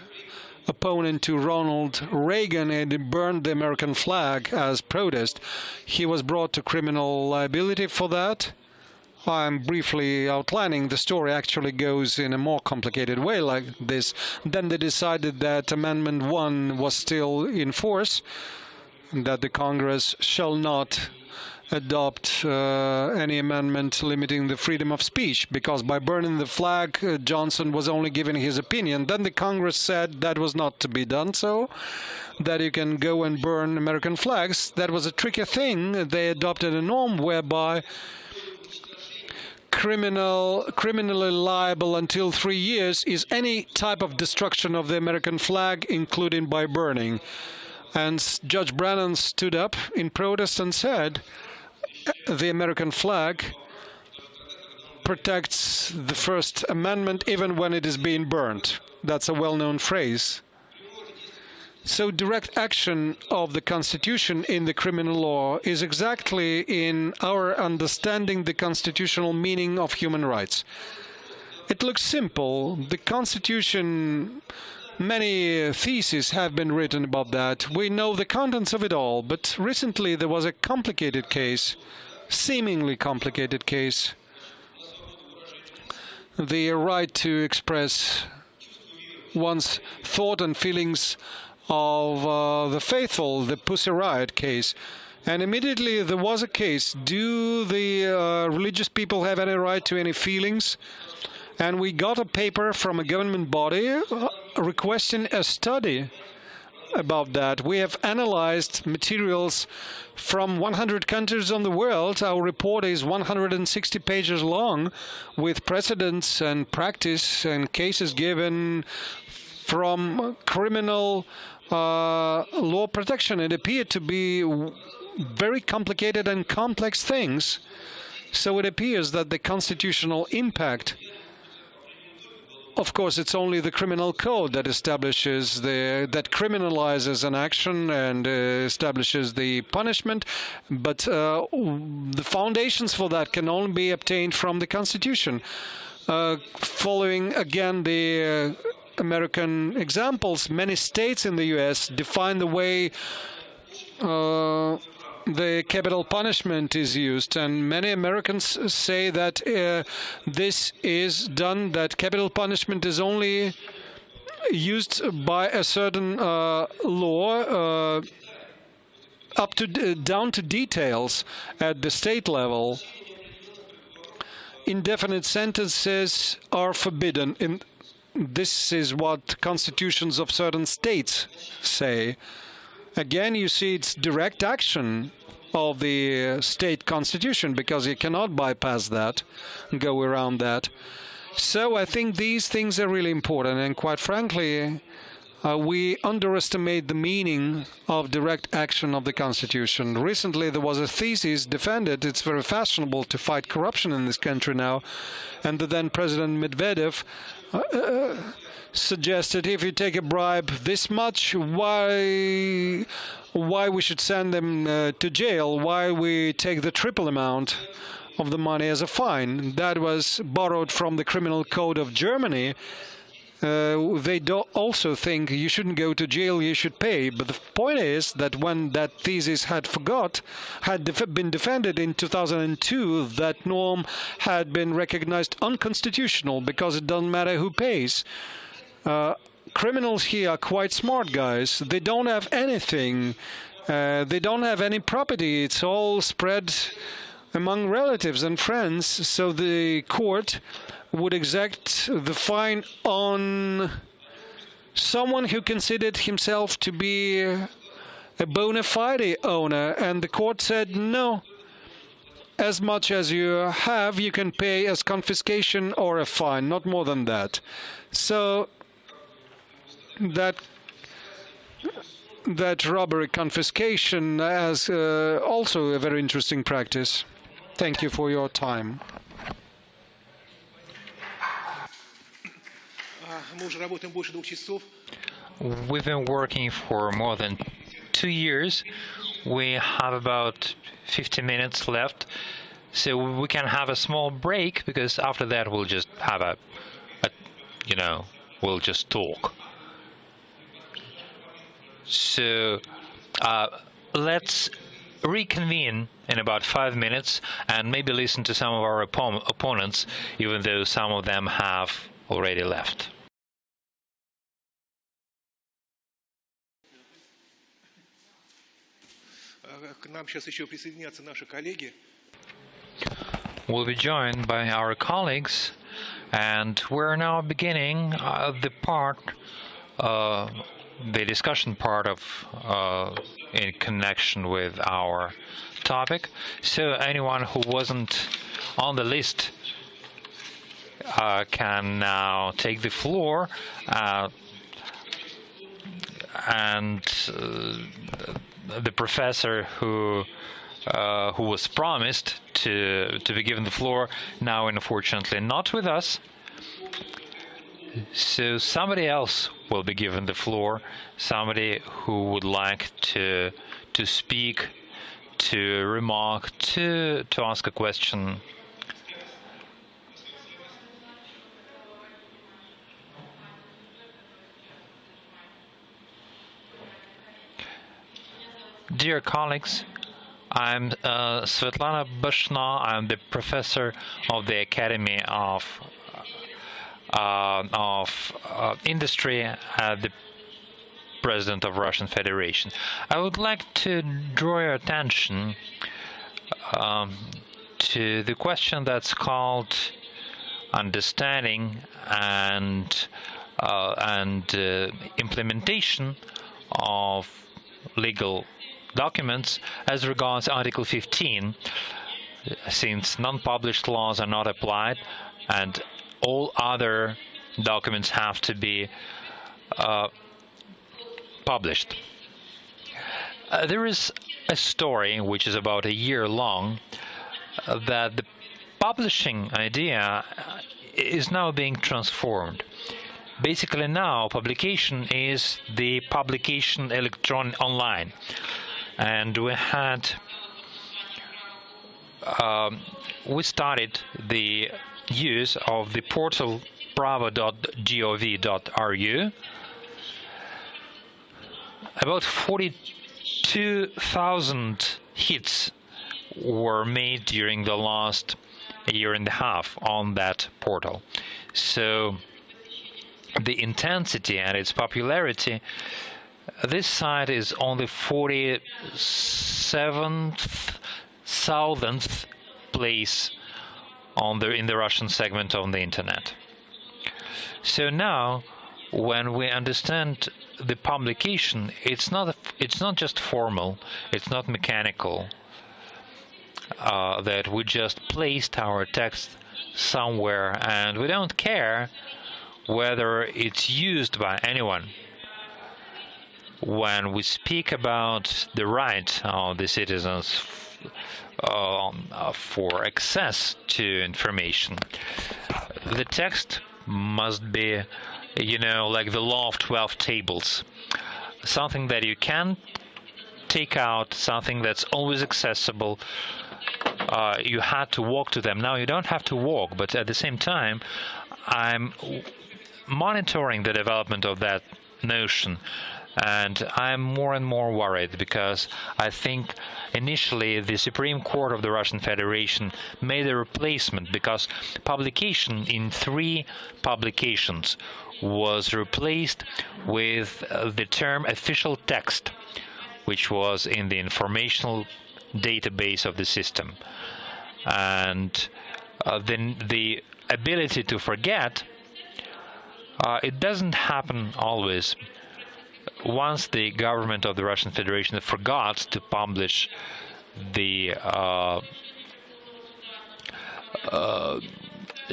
opponent to Ronald Reagan, and he burned the American flag as protest. He was brought to criminal liability for that. I'm briefly outlining. The story actually goes in a more complicated way like this. Then they decided that Amendment 1 was still in force, that the Congress shall not adopt any amendment limiting the freedom of speech, because by burning the flag, Johnson was only giving his opinion. Then the Congress said that was not to be done, so that you can go and burn American flags. That was a tricky thing. They adopted a norm whereby criminally liable until 3 years is any type of destruction of the American flag, including by burning. And Judge Brennan stood up in protest and said, the American flag protects the First Amendment even when it is being burned. That's a well-known phrase. So direct action of the Constitution in the criminal law is exactly in our understanding the constitutional meaning of human rights. It looks simple. The Constitution, many theses have been written about that. We know the contents of it all, but recently there was a complicated case, seemingly complicated case. The right to express one's thought and feelings of the faithful, the Pussy Riot case. And immediately there was a case. Do the religious people have any right to any feelings? And we got a paper from a government body requesting a study about that. We have analyzed materials from 100 countries on the world. Our report is 160 pages long, with precedents and practice and cases given from criminal law protection. It appeared to be very complicated and complex things. So it appears that the constitutional impact, of course, it's only the criminal code that establishes that criminalizes an action and establishes the punishment, but the foundations for that can only be obtained from the Constitution. Following again the American examples, many states in the U.S. define the way the capital punishment is used, and many Americans say that this is done, that capital punishment is only used by a certain law up to down to details at the state level. Indefinite sentences are forbidden. This is what constitutions of certain states say. Again, you see it's direct action of the state constitution, because you cannot bypass that and go around that. So I think these things are really important, and quite frankly, we underestimate the meaning of direct action of the Constitution. Recently, there was a thesis defended. It's very fashionable to fight corruption in this country now, and the then President Medvedev suggested if you take a bribe this much, why we should send them to jail? Why we take the triple amount of the money as a fine? That was borrowed from the criminal code of Germany. They also think you shouldn't go to jail, you should pay. But the point is that when that thesis had been defended in 2002, that norm had been recognized unconstitutional because it doesn't matter who pays. Criminals here are quite smart guys. They don't have anything. They don't have any property. It's all spread among relatives and friends. So the court would exact the fine on someone who considered himself to be a bona fide owner, and the court said no. As much as you have, you can pay as confiscation or a fine, not more than that. So that robbery confiscation is also a very interesting practice. Thank you for your time. We've been working for more than 2 years. We have about 50 minutes left, so we can have a small break, because after that we'll just have we'll just talk. So let's reconvene in about 5 minutes and maybe listen to some of our opponents, even though some of them have already left. We'll be joined by our colleagues, and we're now beginning the discussion part of in connection with our topic. So anyone who wasn't on the list can now take the floor, and the professor who was promised to be given the floor now, unfortunately, not with us. So somebody else will be given the floor, somebody who would like to speak, to remark, to ask a question. Dear colleagues, I'm Svetlana Bashna. I'm the professor of the Academy of Industry at the President of Russian Federation. I would like to draw your attention to the question that's called understanding and implementation of legal documents as regards Article 15, since non-published laws are not applied and all other documents have to be published. There is a story which is about a year long that the publishing idea is now being transformed. Basically now publication is the publication online, and we started the use of the portal pravo.gov.ru. About 42,000 hits were made during the last year and a half on that portal. So the intensity and its popularity, this site is on the 47,000th place in the Russian segment of the internet. So now, when we understand the publication, it's not just formal, it's not mechanical, that we just placed our text somewhere, and we don't care whether it's used by anyone. When we speak about the right of the citizens for access to information, the text must be, like the law of 12 tables, something that you can take out, something that's always accessible. You had to walk to them. Now you don't have to walk, but at the same time, I'm monitoring the development of that notion, and I'm more and more worried, because I think initially the Supreme Court of the Russian Federation made a replacement, because publication in 3 publications was replaced with the term official text, which was in the informational database of the system. And then the ability to forget, it doesn't happen always. Once the government of the Russian Federation forgot to publish the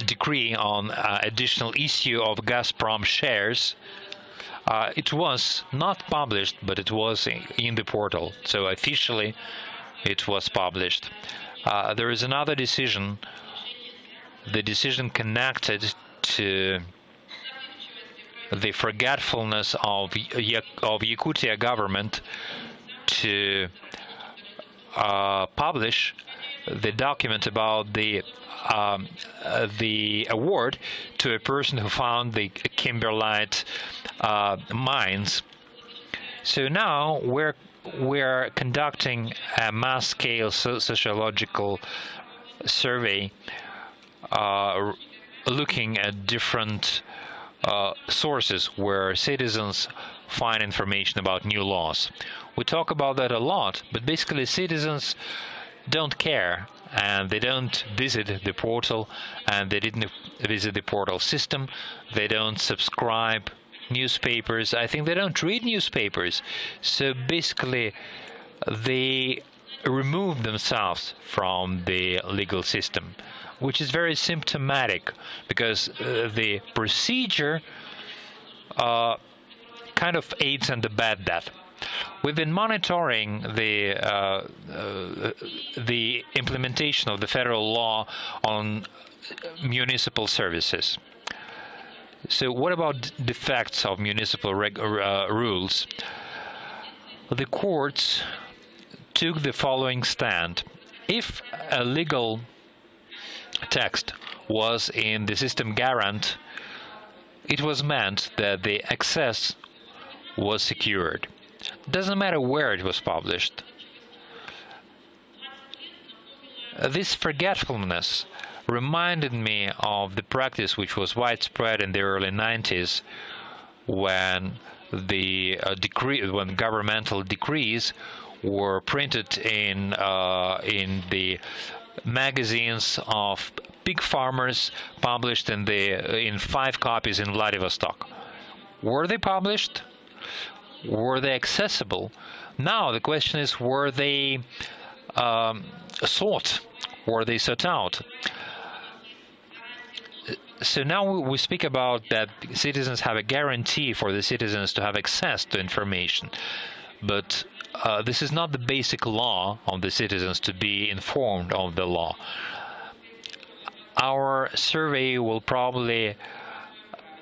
decree on additional issue of Gazprom shares, it was not published, but it was in the portal. So officially, it was published. There is another decision, the decision connected to the forgetfulness of Yakutia government to publish the document about the award to a person who found the kimberlite mines. So now we're conducting a mass-scale sociological survey looking at different sources where citizens find information about new laws. We talk about that a lot, but basically citizens don't care, and they don't visit the portal, and they didn't visit the portal system. They don't subscribe newspapers. I think they don't read newspapers. So basically they remove themselves from the legal system, which is very symptomatic, because the procedure kind of aids and abets that. We've been monitoring the implementation of the federal law on municipal services. So what about defects of municipal rules? The courts took the following stand. If a legal text was in the system garant, it was meant that the access was secured. Doesn't matter where it was published. This forgetfulness reminded me of the practice which was widespread in the early 90s, when when governmental decrees were printed in the magazines of pig farmers, published in 5 copies in Vladivostok. Were they published? Were they accessible? Now the question is, were they sought? Were they sought out? So now we speak about that citizens have a guarantee for the citizens to have access to information, but this is not the basic law of the citizens to be informed of the law. Our survey will probably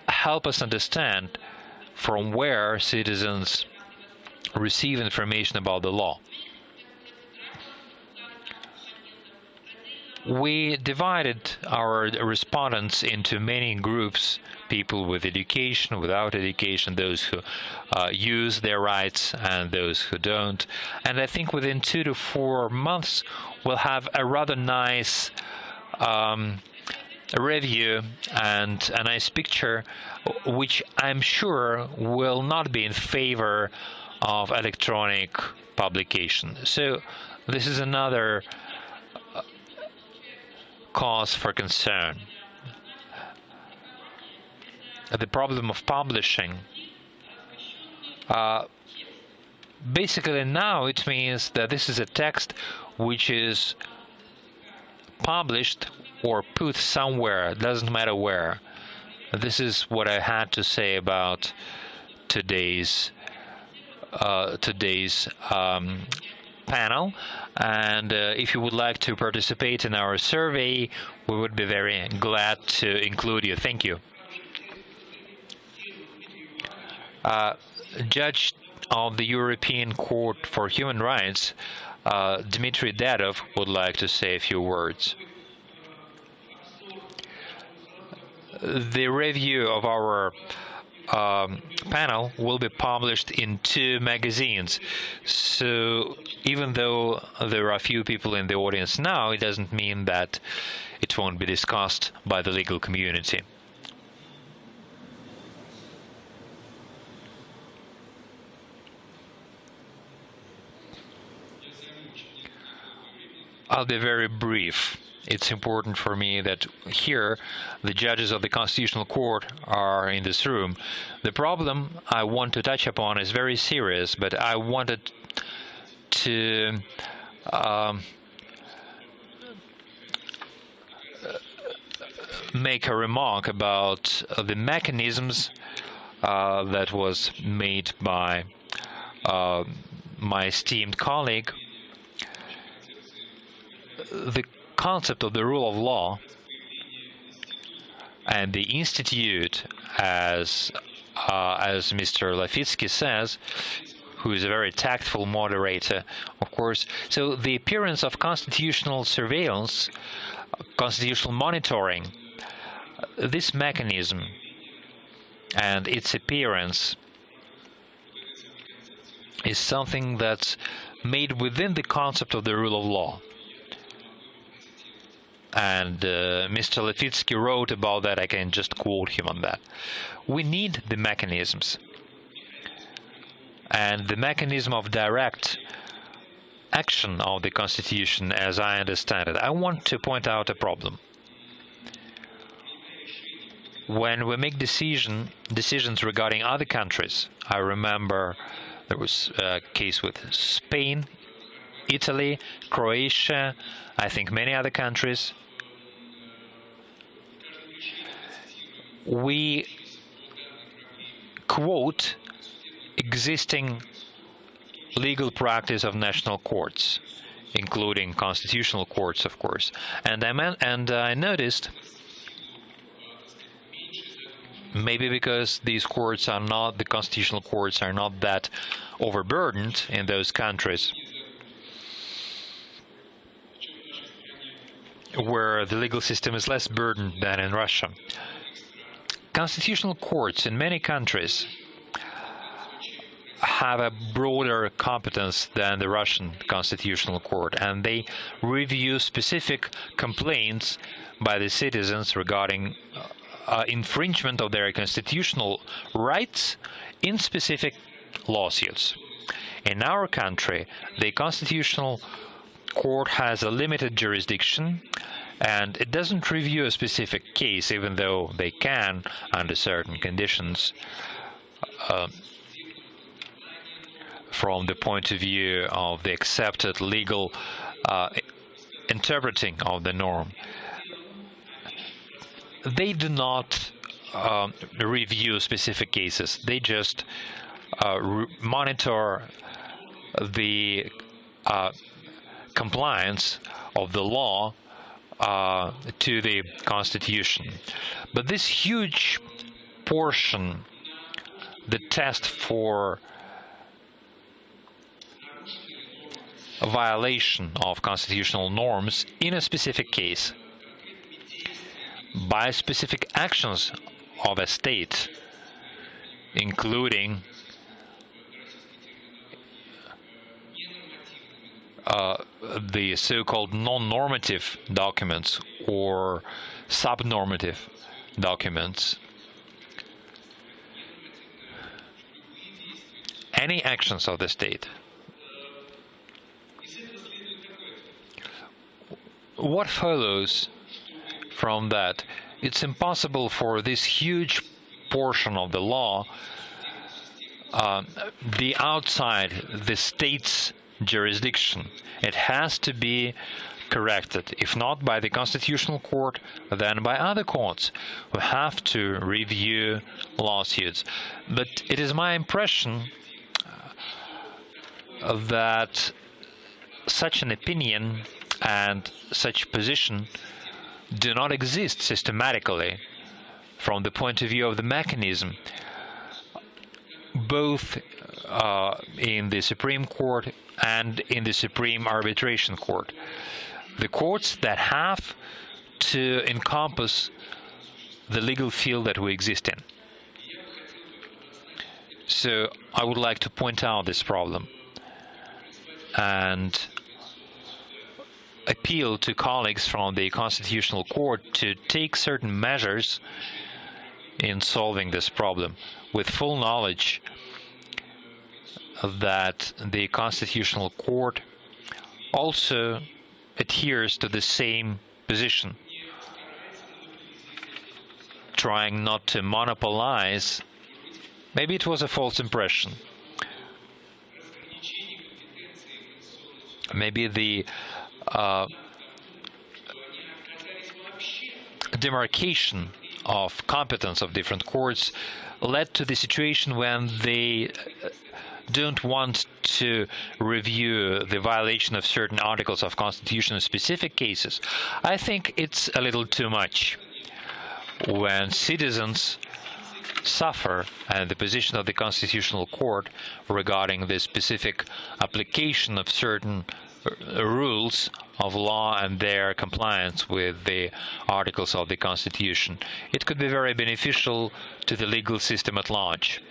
help us understand from where citizens receive information about the law. We divided our respondents into many groups: people with education, without education, those who use their rights and those who don't. And I think within 2 to 4 months we'll have a rather nice review and a nice picture, which I'm sure will not be in favor of electronic publication. So this is another cause for concern. The problem of publishing. Basically now it means that this is a text which is published or put somewhere, doesn't matter where. This is what I had to say about today's panel. And if you would like to participate in our survey, we would be very glad to include you. Thank you. Judge of the European Court for Human Rights, Dmitry Dadov, would like to say a few words. The review of our panel will be published in 2 magazines. So even though there are few people in the audience now, it doesn't mean that it won't be discussed by the legal community. I'll be very brief. It's important for me that here the judges of the Constitutional Court are in this room. The problem I want to touch upon is very serious, but I wanted to make a remark about the mechanisms that was made by my esteemed colleague. The concept of the rule of law and the institute, as Mr. Lafitsky says, who is a very tactful moderator, of course. So the appearance of constitutional surveillance, constitutional monitoring, this mechanism and its appearance is something that's made within the concept of the rule of law. And Mr. Lafitsky wrote about that. I can just quote him on that. We need the mechanisms. And the mechanism of direct action of the Constitution, as I understand it. I want to point out a problem. When we make decisions regarding other countries, I remember there was a case with Spain, Italy, Croatia, I think many other countries. We quote existing legal practice of national courts, including constitutional courts, of course. And I noticed, maybe because these courts are not, the constitutional courts are not that overburdened in those countries, where the legal system is less burdened than in Russia. Constitutional courts in many countries have a broader competence than the Russian Constitutional Court, and they review specific complaints by the citizens regarding infringement of their constitutional rights in specific lawsuits. In our country, the Constitutional Court has a limited jurisdiction, and it doesn't review a specific case, even though they can under certain conditions, from the point of view of the accepted legal interpreting of the norm. They do not review specific cases. They just monitor the compliance of the law to the Constitution. But this huge portion, the test for a violation of constitutional norms in a specific case by specific actions of a state, including the so-called non-normative documents or subnormative documents. Any actions of the state. What follows from that? It's impossible for this huge portion of the law be outside the state's jurisdiction. It has to be corrected. If not by the Constitutional Court, then by other courts who have to review lawsuits. But it is my impression that such an opinion and such position do not exist systematically from the point of view of the mechanism, both in the Supreme Court and in the Supreme Arbitration Court. The courts that have to encompass the legal field that we exist in. So I would like to point out this problem and appeal to colleagues from the Constitutional Court to take certain measures in solving this problem, with full knowledge that the Constitutional Court also adheres to the same position, trying not to monopolize. Maybe it was a false impression. Maybe the demarcation of competence of different courts led to the situation when they don't want to review the violation of certain articles of Constitution in specific cases. I think it's a little too much when citizens suffer and the position of the Constitutional Court regarding the specific application of certain rules of law and their compliance with the articles of the Constitution. It could be very beneficial to the legal system at large.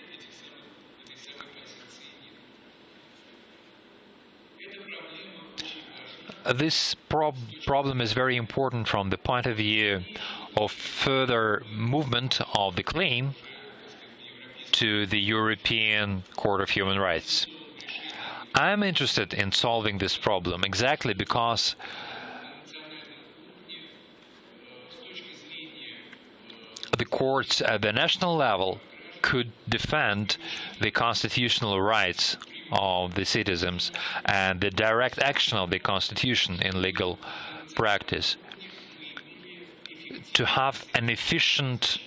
This problem is very important from the point of view of further movement of the claim to the European Court of Human Rights. I'm interested in solving this problem exactly because the courts at the national level could defend the constitutional rights of the citizens and the direct action of the Constitution in legal practice. To have efficient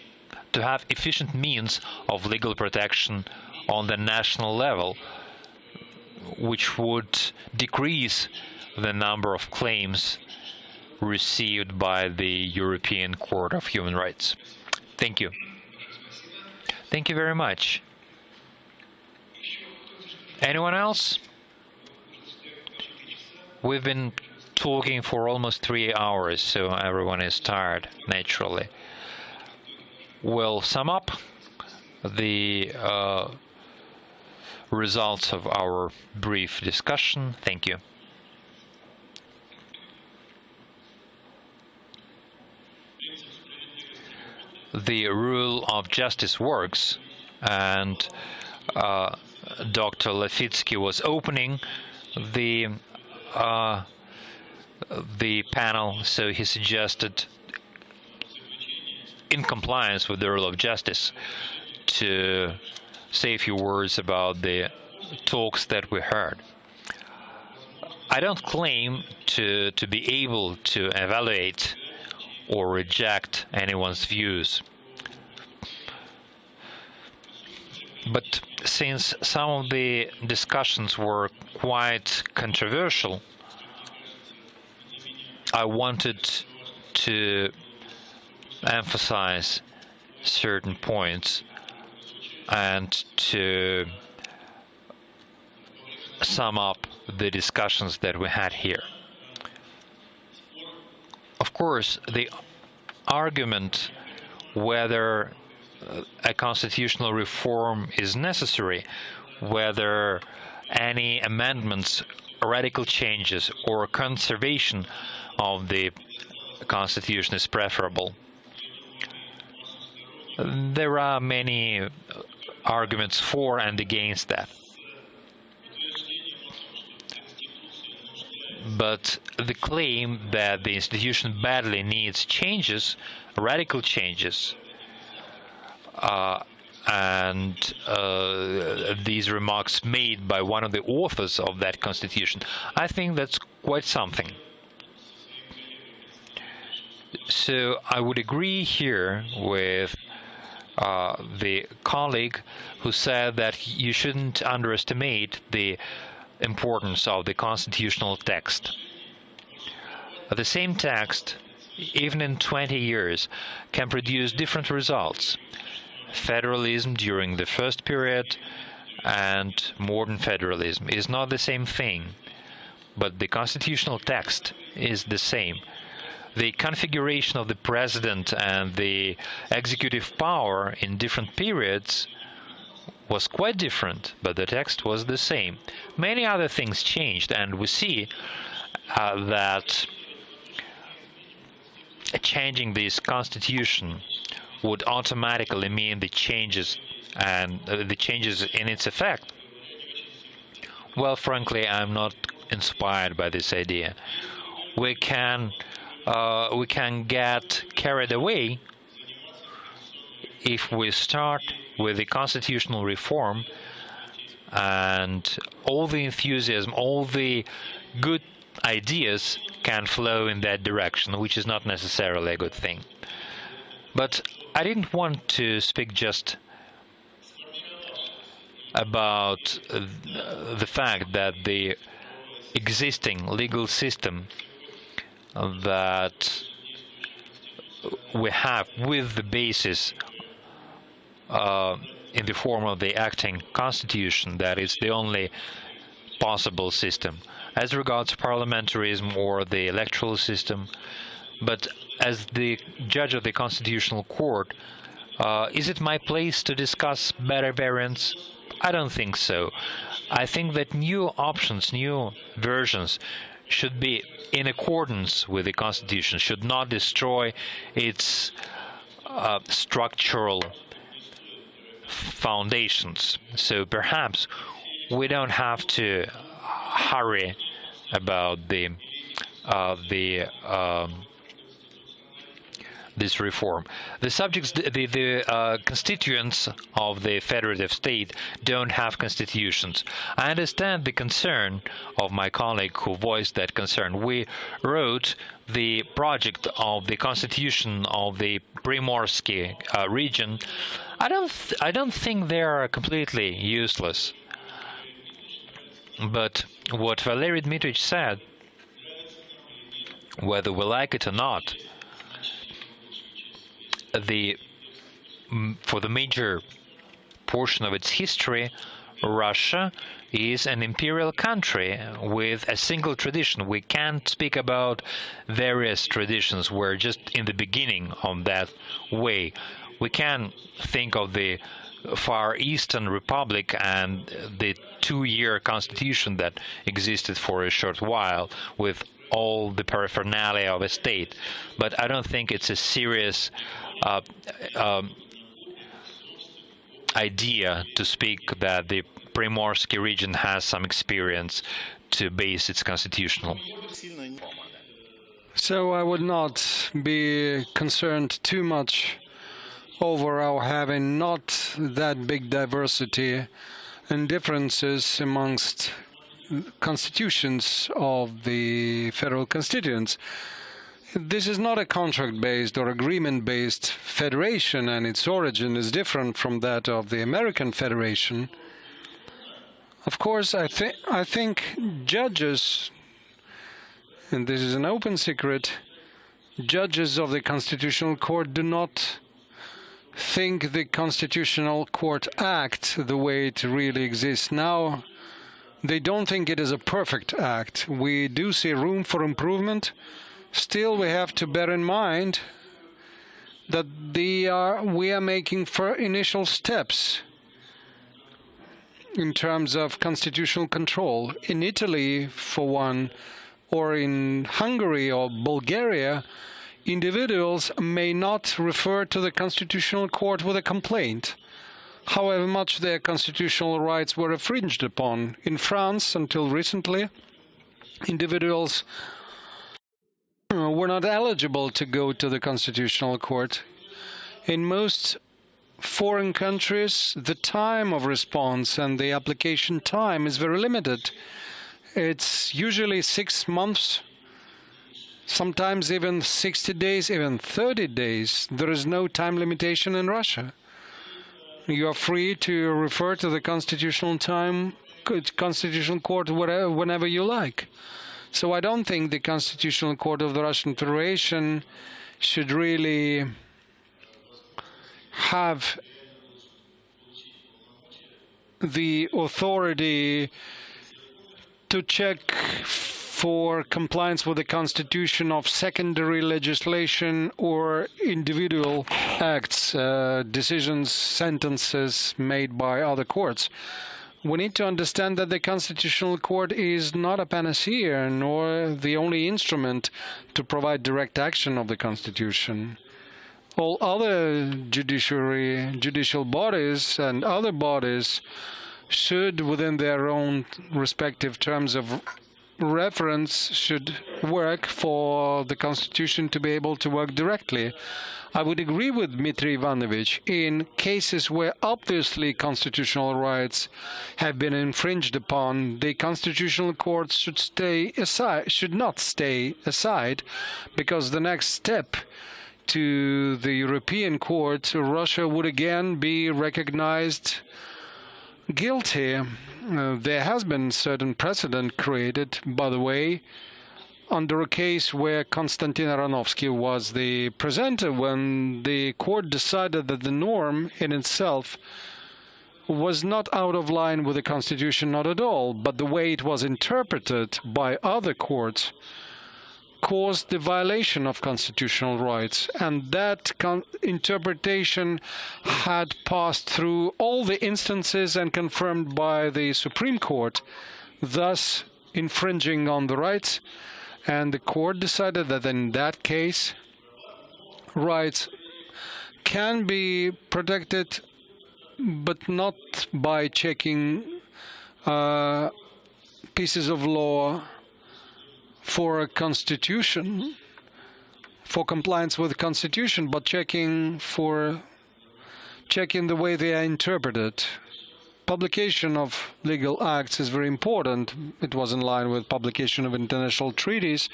means of legal protection on the national level, which would decrease the number of claims received by the European Court of Human Rights. Thank you. Thank you very much. Anyone else? We've been talking for almost 3 hours, so everyone is tired, naturally. We'll sum up the results of our brief discussion. Thank you. The rule of justice works, and Dr. Levitsky was opening the panel, so he suggested, in compliance with the rule of justice, to say a few words about the talks that we heard. I don't claim to be able to evaluate or reject anyone's views. But since some of the discussions were quite controversial, I wanted to emphasize certain points and to sum up the discussions that we had here. Of course, the argument whether a constitutional reform is necessary, whether any amendments, radical changes, or conservation of the Constitution is preferable. There are many arguments for and against that. But the claim that the institution badly needs changes, radical changes, and these remarks made by one of the authors of that constitution, I think that's quite something. So I would agree here with the colleague who said that you shouldn't underestimate the importance of the constitutional text. The same text, even in 20 years, can produce different results. Federalism during the first period and modern federalism is not the same thing, but the constitutional text is the same. The configuration of the president and the executive power in different periods was quite different, but the text was the same. Many other things changed, and we see that changing this constitution would automatically mean the changes and the changes in its effect. Well, frankly, I'm not inspired by this idea. We can get carried away if we start with the constitutional reform and all the enthusiasm, all the good ideas can flow in that direction, which is not necessarily a good thing. But I didn't want to speak just about the fact that the existing legal system that we have with the basis in the form of the acting constitution, that is the only possible system as regards parliamentarism or the electoral system. But as the judge of the Constitutional Court, is it my place to discuss better variants? I don't think so. I think that new options, new versions should be in accordance with the Constitution, should not destroy its structural foundations. So perhaps we don't have to hurry about this reform. The subjects, the constituents of the federative state don't have constitutions. I understand the concern of my colleague who voiced that concern. We wrote the project of the constitution of the Primorsky region. I don't think they are completely useless. But what Valery Dmitrich said, whether we like it or not, for the major portion of its history, Russia is an imperial country with a single tradition. We can't speak about various traditions. We're just in the beginning of that way. We can think of the Far Eastern Republic and the 2-year constitution that existed for a short while with all the paraphernalia of a state. But I don't think it's a serious idea to speak that the Primorsky region has some experience to base its constitutional. So I would not be concerned too much over our having not that big diversity and differences amongst constitutions of the federal constituents. This is not a contract-based or agreement-based federation, and its origin is different from that of the American Federation. Of course, I think judges, and this is an open secret, judges of the Constitutional Court do not think the Constitutional Court Act the way it really exists now. They don't think it is a perfect act. We do see room for improvement. Still, we have to bear in mind that we are making initial steps in terms of constitutional control. In Italy, for one, or in Hungary or Bulgaria, individuals may not refer to the Constitutional Court with a complaint, however much their constitutional rights were infringed upon. In France, until recently, individuals were not eligible to go to the Constitutional Court. In most foreign countries, the time of response and the application time is very limited. It's usually 6 months, sometimes even 60 days, even 30 days. There is no time limitation in Russia. You are free to refer to the constitutional court whenever you like. So I don't think the Constitutional Court of the Russian Federation should really have the authority to check for compliance with the Constitution of secondary legislation or individual acts, decisions, sentences made by other courts. We need to understand that the Constitutional Court is not a panacea nor the only instrument to provide direct action of the Constitution. All other judicial bodies and other bodies should, within their own respective terms of reference, should work for the Constitution to be able to work directly. I would agree with Dmitry Ivanovich in cases where obviously constitutional rights have been infringed upon. The Constitutional Court should not stay aside, because the next step to the European Court, Russia would again be recognized guilty. There has been certain precedent created, by the way, under a case where Konstantin Aronovsky was the presenter, when the court decided that the norm in itself was not out of line with the Constitution, not at all, but the way it was interpreted by other courts caused the violation of constitutional rights, and that interpretation had passed through all the instances and confirmed by the Supreme Court, thus infringing on the rights. And the court decided that in that case, rights can be protected, but not by checking pieces of law for a constitution, for compliance with the Constitution, but checking the way they are interpreted. Publication of legal acts is very important. It was in line with publication of international treaties.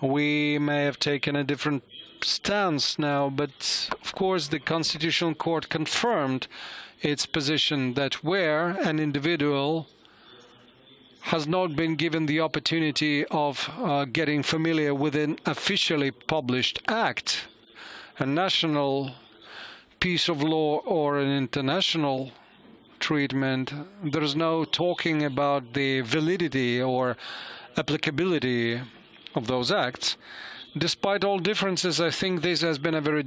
We may have taken a different stance now, but of course the Constitutional Court confirmed its position that where an individual has not been given the opportunity of getting familiar with an officially published act, a national piece of law or an international treatment, there is no talking about the validity or applicability of those acts. Despite all differences, I think this has been a very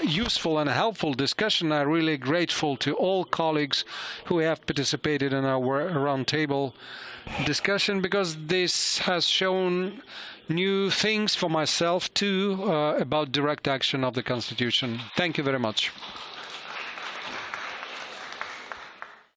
useful and helpful discussion. I'm really grateful to all colleagues who have participated in our roundtable discussion, because this has shown new things for myself too about direct action of the Constitution. Thank you very much.